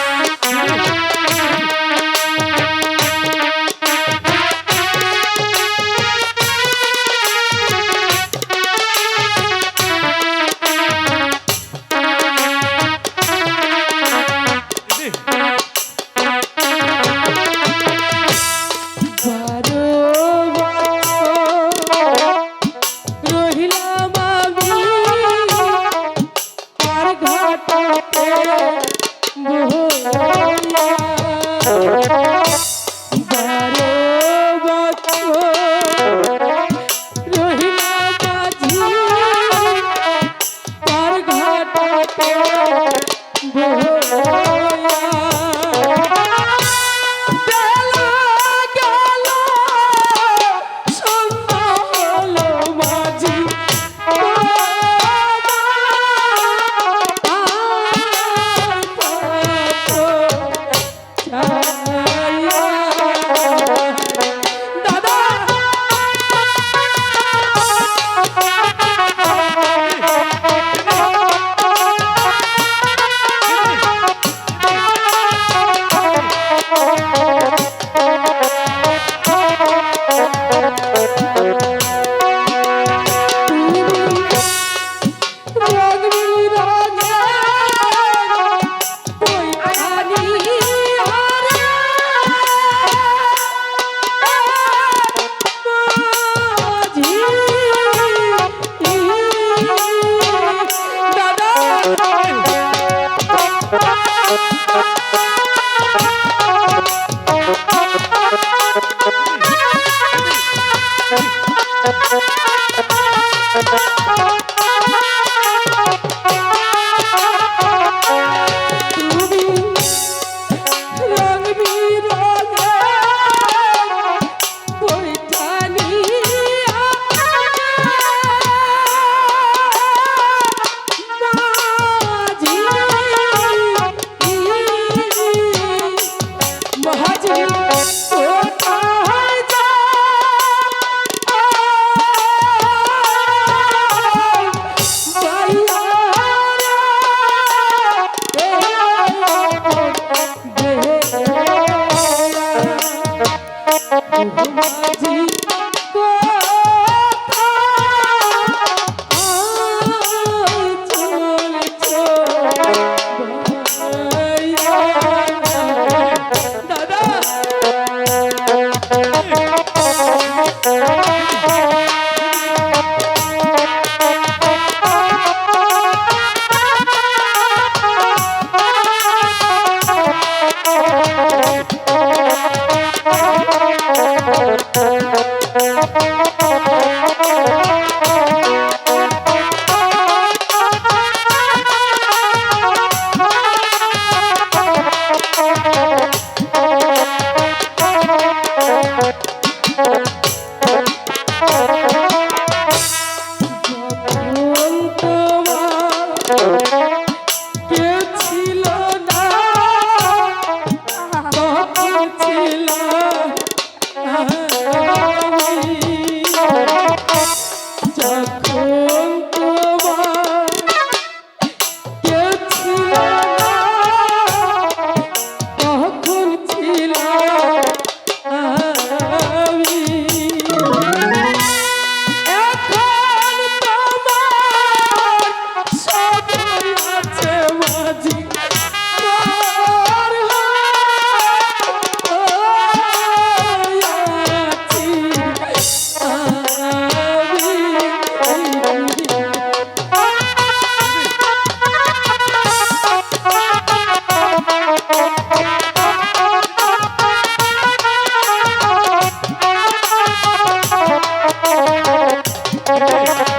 রহিলাম আমি আর ঘাটে বারো বছর রহিলাম মাঝি আর ঘাটে বেলা গেল সন্ধ্যা হলো মাঝি দাদা মহাজি দাদা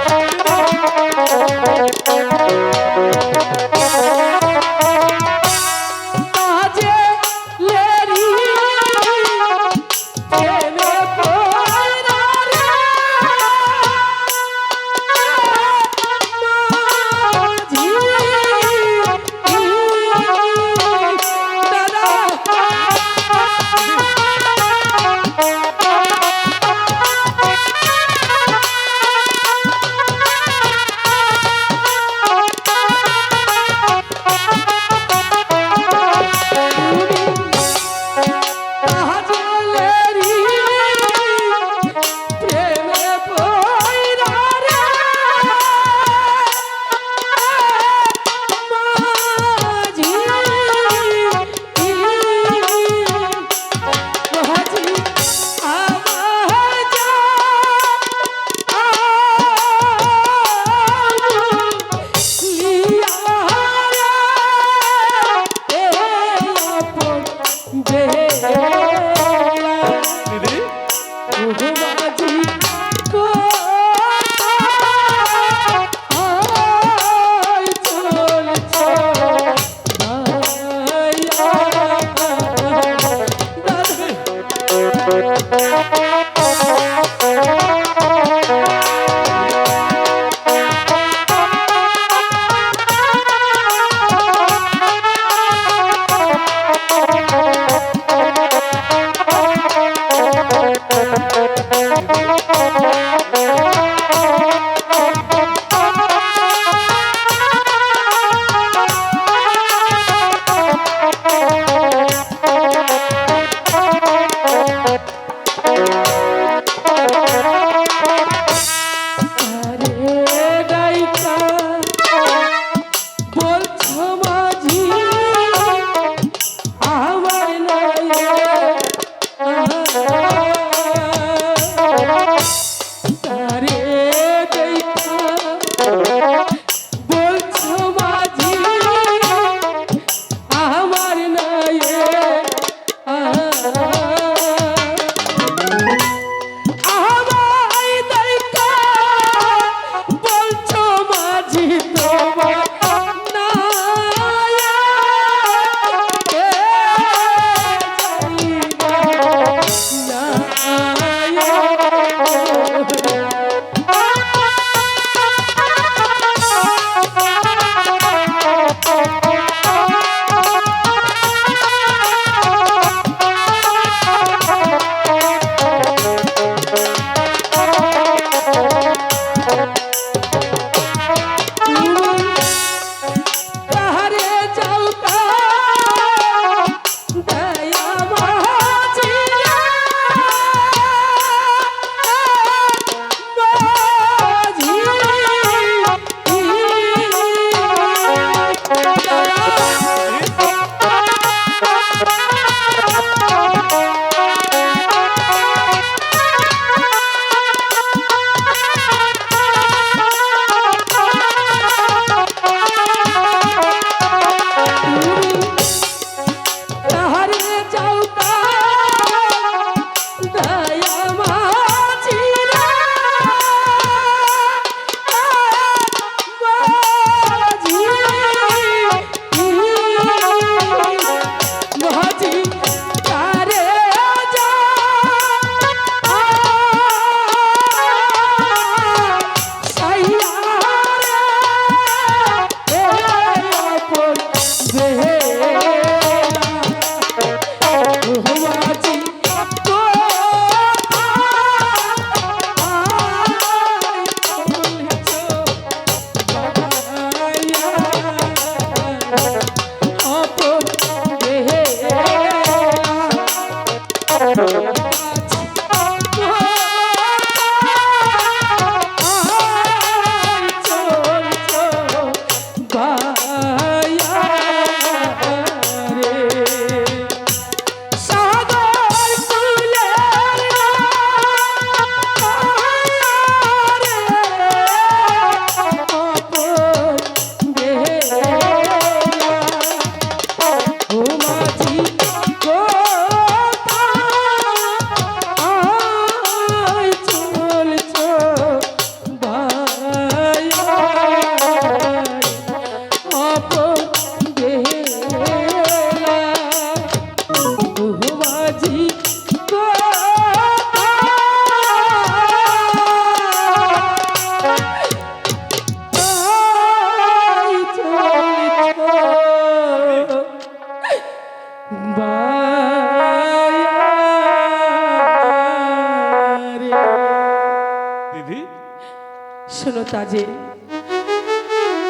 শোনো তাজে,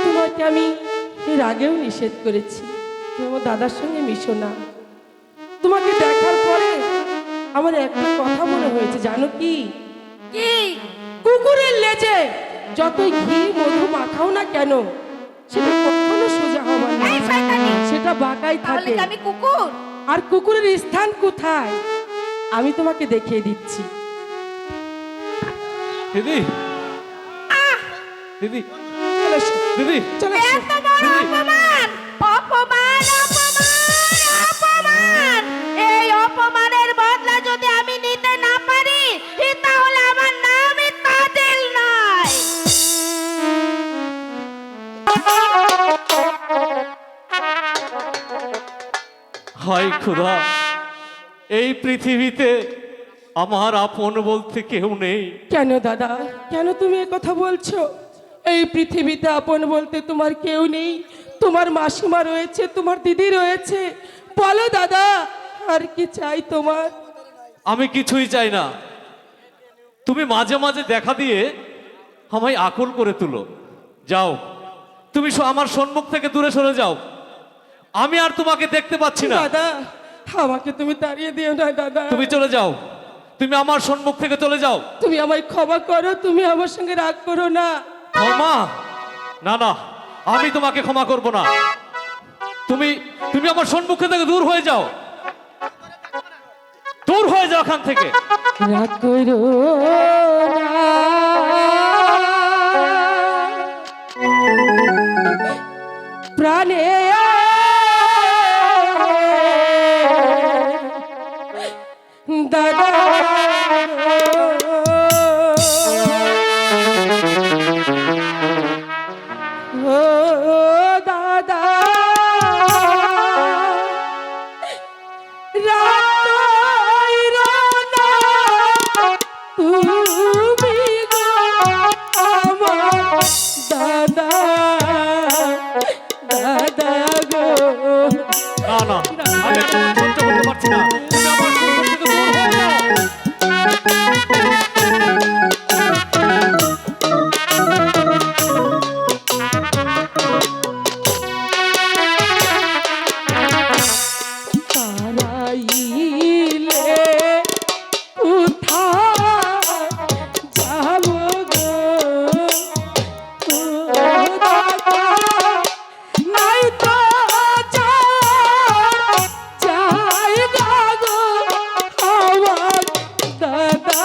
তোমাকে আমি এর আগেও নিষেধ করেছি তোমার দাদার সঙ্গে মিশো না। তোমাকে দেখার পরে আমার একটা কথা মনে হয়েছে, জানো কি? কি? কুকুরের লেজে যতই ঘি মধু মাখাও না কেন, সেটা কখনো সোজা হবার না, এই শয়তানি! সেটা বাঁকাই তাহলে থাকে। কি আমি কুকুর? আর কুকুরের স্থান কোথায় আমি তোমাকে দেখিয়ে দিচ্ছি। দিদি দিদি চলে এসো, দিদি চলে এসো। এত বড় অপমান! অপমান! অপমান! অপমান! এই অপমানের বদলা যদি আমি নিতে না পারি, তাহলে আমার নামই তাজেল নয়। হায় খোদা, এই পৃথিবীতে আমার আপন বলতে কেউ নেই। কেন দাদা, কেন তুমি এ কথা বলছো? এই পৃথিবীতে আপন বলতে তোমার কেউ নেই। তোমার মাসিমা রয়েছে, তোমার দিদি রয়েছে। বলো দাদা, আর কি চাই তোমার? আমি কিছুই চাই না। তুমি মাঝে মাঝে দেখা দিয়ে আমায় আকুল করে তুলো। যাও, তুমি আমার সম্মুখ থেকে দূরে সরে যাও। আমি আর তোমাকে দেখতে পাচ্ছি না। দাদা, আমাকে তুমি তাড়িয়ে দিও না দাদা। তুমি চলে যাও, তুমি আমার সম্মুখ থেকে চলে যাও। তুমি আমায় ক্ষমা করো, তুমি আমার সঙ্গে রাগ করো না। ক্ষমা? না না, আমি তোমাকে ক্ষমা করব না। তুমি তুমি আমার সম্মুখ থেকে দূর হয়ে যাও, দূর হয়ে যাও এখান থেকে। রাগ করো না প্রাণে দাদা, ও দাদা, তুমি গো আমার দাদা, দাদা গো। না না, আমি তোমার সহ্য করতে পারছি না। তুমি আমার সম্মুখ থেকে দূর হয়ে যাও। তারাইলে কোথায় যাব গো, ও দাদা, নাই তো যাই গো আমার দাদা,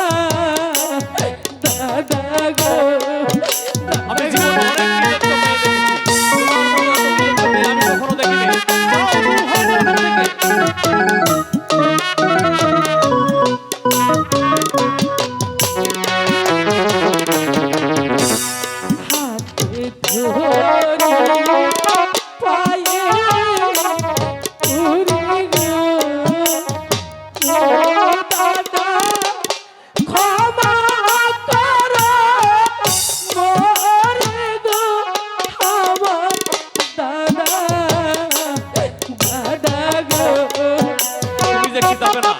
দাদা গো। আমি জীবনে অনেক নির্লজ্জ মেয়ে দেখেছি, তোমার মতো এত নির্লজ্জ মেয়ে আমি কখনো দেখিনি। যাও, দূর হয়ে যাও এখান থেকে। হাতে ধরে পায়ে উড়ে গো, ও দাদা, ক্ষমা করো মোরে গো আমার দাদা, দাদা গো। তুমি যে খিদাবে না,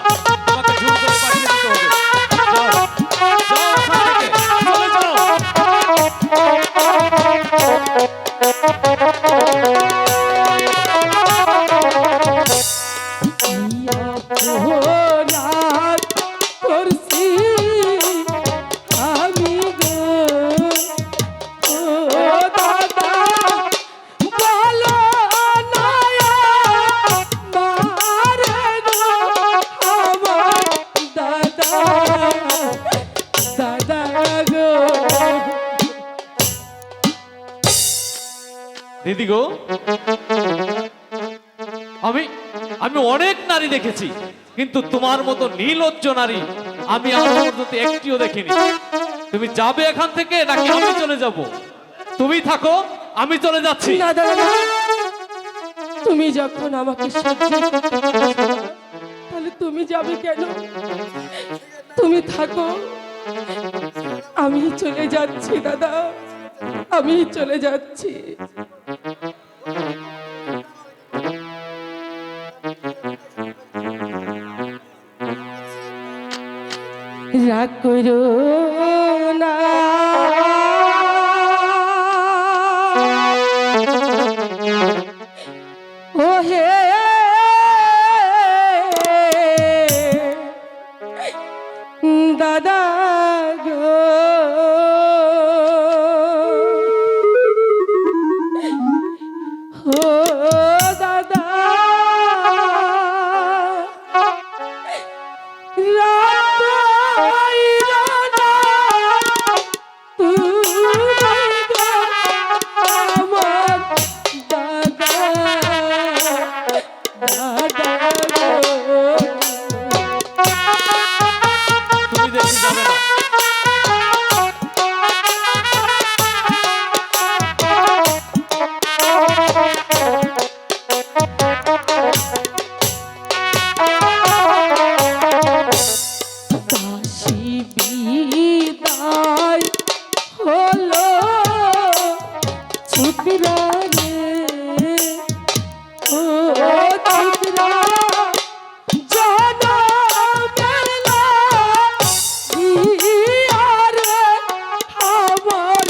তোমাকে জোর করে পাঠিয়ে দিতে হবে। যাও, যাও এখান থেকে, চলে যাও। অপরাধ করছি আমি গো, ও দাদা, বলো না মারে গো আমার দাদা, দাদা গো। দিদি গো, আমি আমি অনেক নারী দেখেছি, কিন্তু তোমার মতো নির্লজ্জ নারী আমি আজ পর্যন্ত একটিও দেখিনি। তুমি যাবে এখান থেকে নাকি আমি চলে যাব? তুমি থাকো, আমি চলে যাচ্ছি। না দাদা না, তুমি যখন আমাকে সহ্য করতে পারছো না, তাহলে তুমি যাবে কেন? তুমি থাকো, আমি চলে যাচ্ছি দাদা, আমি চলে যাচ্ছি। রাগ করো না ছুকরা রে ও ছুকরা জানা মেলা দিয়া রে আমার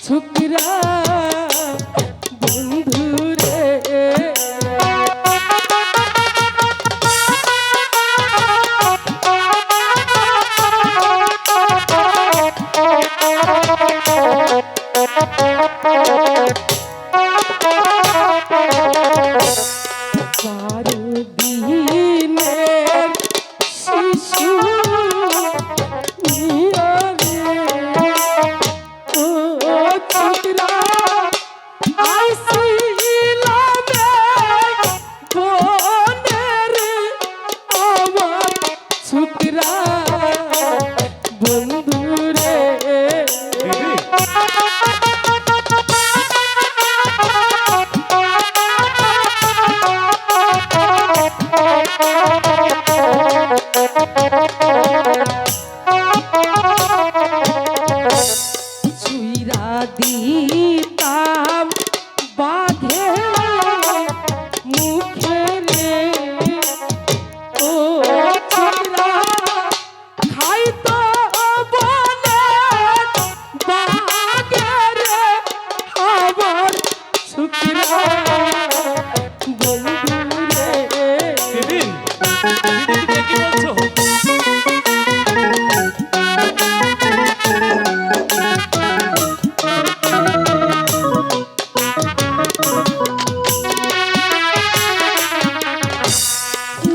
ছুকরা বন্ধু রে বারো দিনের শিশু নিয়া রে ও ছুকরা আইছিলাম বনে রে আমার ছুকরা বন্ধু রে দিদি ছুইরা দিতাম বাঁধে মুখে রে ও ছুকরা খাইতো বনে বাগে রে আমার ছুকরা বন্ধু রে দিদি দিদি তুমি কি বলছো?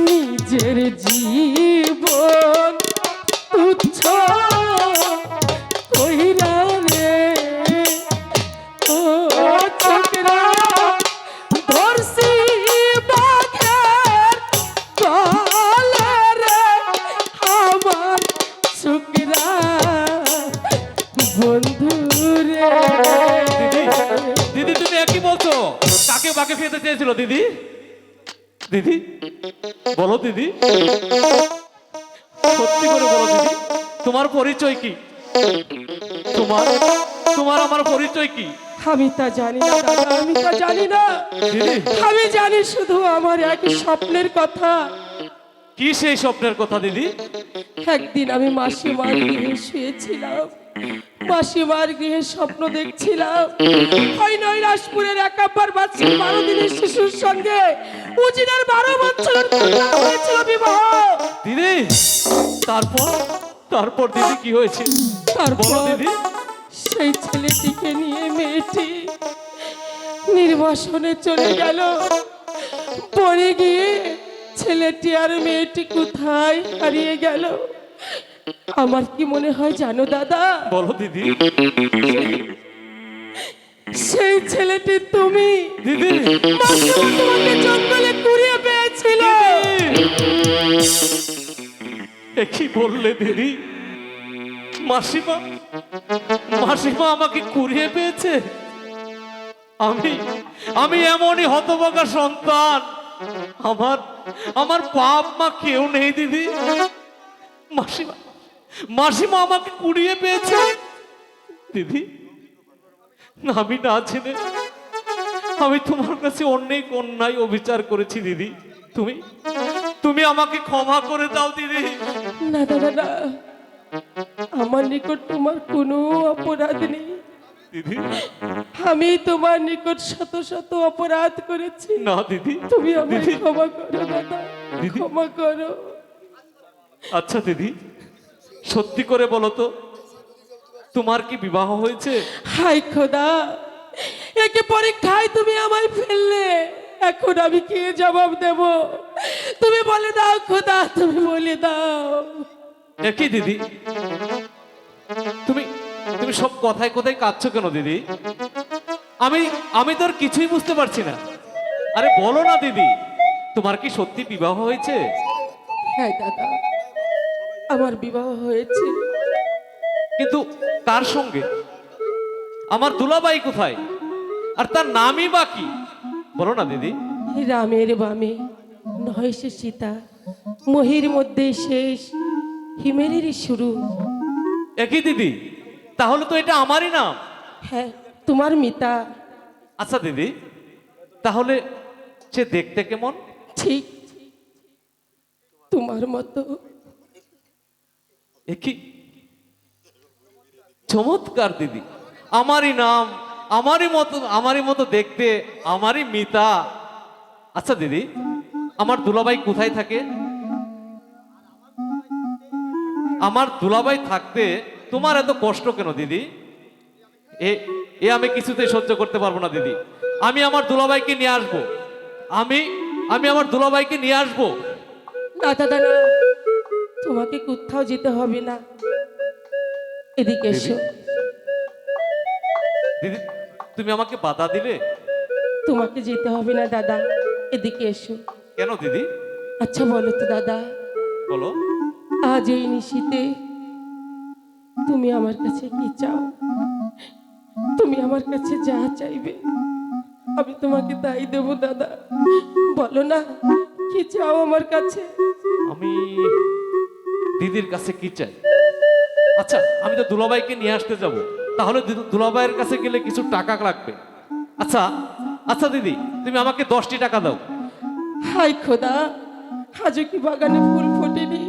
নিজের জীবন তুচ্ছ কইরা রে ও ছুকরা ধরছি বাঘের গলে রে আমার ছুকরা বন্ধু রে দিদি দিদি তুমি একই বলছো? কাকে বাকে ফেলতে চেয়েছিল দিদি? দিদি বলো দিদি, সত্যি করে বলো দিদি, তোমার পরিচয় কি? তোমার তোমার আমার পরিচয় কি? আমি তা জানি না দাদা, আমি তা জানি না। দিদি আমি জানি শুধু আমার এক স্বপ্নের কথা। কি সেই স্বপ্নের কথা দিদি? একদিন আমি মাসিমার গৃহে শুয়েছিলাম, মাসিমার গৃহে স্বপ্ন দেখছিলাম ওই নৈরাশপুরের একাব্বার বাদশার 12 দিনের শিশুর সঙ্গে উজিরের 12 বছরের কন্যা হয়েছিল বিবাহ। দিদি তারপর তারপর দিদি কি হয়েছে বলো তারপর দিদি। সেই ছেলেটিকে নিয়ে মেয়েটি নির্বাসনে চলে গেল। পরে গিয়ে ছেলেটি আর মেয়েটি কোথায় হারিয়ে গেল আমার কি মনে হয় জানো দাদা? বলো দিদি। সেই ছেলেটি তুমি। দিদি মাসিমা তোমাকে জঙ্গলে কুড়িয়ে পেয়েছিল। এ কি বললে দিদি? মাসিমা মাসিমা আমাকে কুড়িয়ে পেয়েছে? আমি আমি এমনই হতভাগা সন্তান, আমার আমার বাপ মা কেউ নেই দিদি। মাসিমা মাসিমা আমাকে কুড়িয়ে পেয়েছে দিদি। আমি না জেনে আমি তোমার কাছে অনেক অন্যায় অবিচার করেছি দিদি। তুমি তুমি আমাকে ক্ষমা করে দাও দিদি। না দাদা না, আমার নিকট তোমার কোনো অপরাধ নেই। দিদি আমি তোমার নিকট শত শত অপরাধ করেছি। না দিদি, তুমি আমায় দিদি। ক্ষমা করো দাদা, দিদি। ক্ষমা করো। আচ্ছা দিদি, সত্যি করে বলো তো, তোমার কি বিবাহ হয়েছে? হাই খোদা, একে পরীক্ষায় তুমি আমায় ফেললে, এখন আমি কি জবাব দেব? তুমি বলে দাও খোদা, তুমি বলে দাও। একই দিদি, তুমি তুমি সব কথায় কথায় কাঁদছো কেন দিদি? আমি তো আর কিছুই বুঝতে পারছি না। আরে বলো না দিদি, তোমার কি সত্যি বিবাহ হয়েছে? হ্যাঁ দাদা, আমার বিবাহ হয়েছে। কিন্তু কার সঙ্গে? আমার দুলাবাই কোথায়? আর তার নামই বা কি? বলো না দিদি। রামের বামে নয় সে সীতা, মহির মধ্যে শেষ, হিমেলেরই শুরু। একই দিদি, তাহলে তো এটা আমারই নাম। হ্যাঁ, তোমার মিতা। আচ্ছা দিদি, তাহলে সে দেখতে কেমন? ঠিক তোমার মতো। এ কি চমৎকার দিদি, আমারই নাম, আমারই মতো দেখতে, আমারই মিতা। আচ্ছা দিদি, আমার দুলাভাই কোথায় থাকে? আমার দুলাভাই থাকতে তোমার এত কষ্ট কেন দিদি? এ এ আমি কিছুতেই সহ্য করতে পারবো না দিদি। আমি আমার দুলাভাইকে নিয়ে আসবো, আমি আমার দুলাভাইকে নিয়ে আসবো। না দাদা না, তোমাকে কোথাও যেতে হবে না, এদিকে এসো। দিদি, তুমি আমাকে বাধা দিলে? তোমাকে যেতে হবে না দাদা, এদিকে এসো। কেন দিদি? আচ্ছা বলো তো দাদা, বলো। আজ এই নিশীতে তুমি আমার কাছে কি চাও? তুমি আমার কাছে যা চাইবে আমি তোমাকে তাই দেবো দাদা। বলো না কি চাও আমার কাছে? আমি দিদির কাছে কি চাই? আচ্ছা, আমি তো দুলাভাইকে নিয়ে আসতে যাব, তাহলে দুলাভাইয়ের কাছে গেলে কিছু টাকা লাগবে। আচ্ছা আচ্ছা দিদি, তুমি আমাকে 10টি টাকা দাও। হাই খোদা, আজও কি বাগানে ফুল ফোটেনি?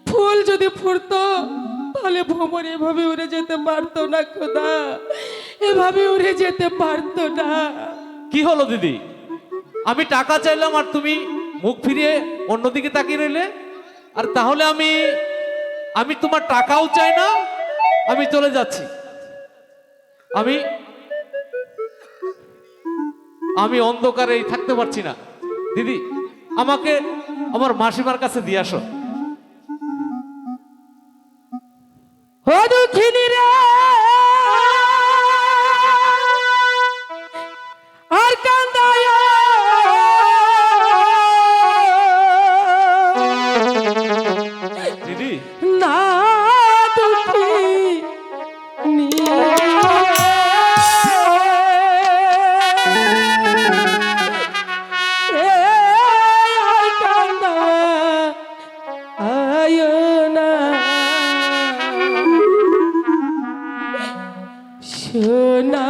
ফুল যদি ফুটতো তাহলে ভ্রমর এভাবে উড়ে যেতে পারতো না খোদা, এভাবে উড়ে যেতে পারতো না। কি হলো দিদি, আমি টাকা চাইলাম আর তুমি মুখ ফিরিয়ে অন্যদিকে তাকিয়ে রইলে? আর তাহলে আমি তোমার টাকাও চাই না, আমি চলে যাচ্ছি। আমি অন্ধকারে থাকতে পারছি না। দিদি, আমাকে আমার মাসিমার কাছে দিয়ে আসো। ও দুঃখিনী রে, আর কান্দায় দিদি, না দুঃখিনী আর কান্দায় আয় না, সোনা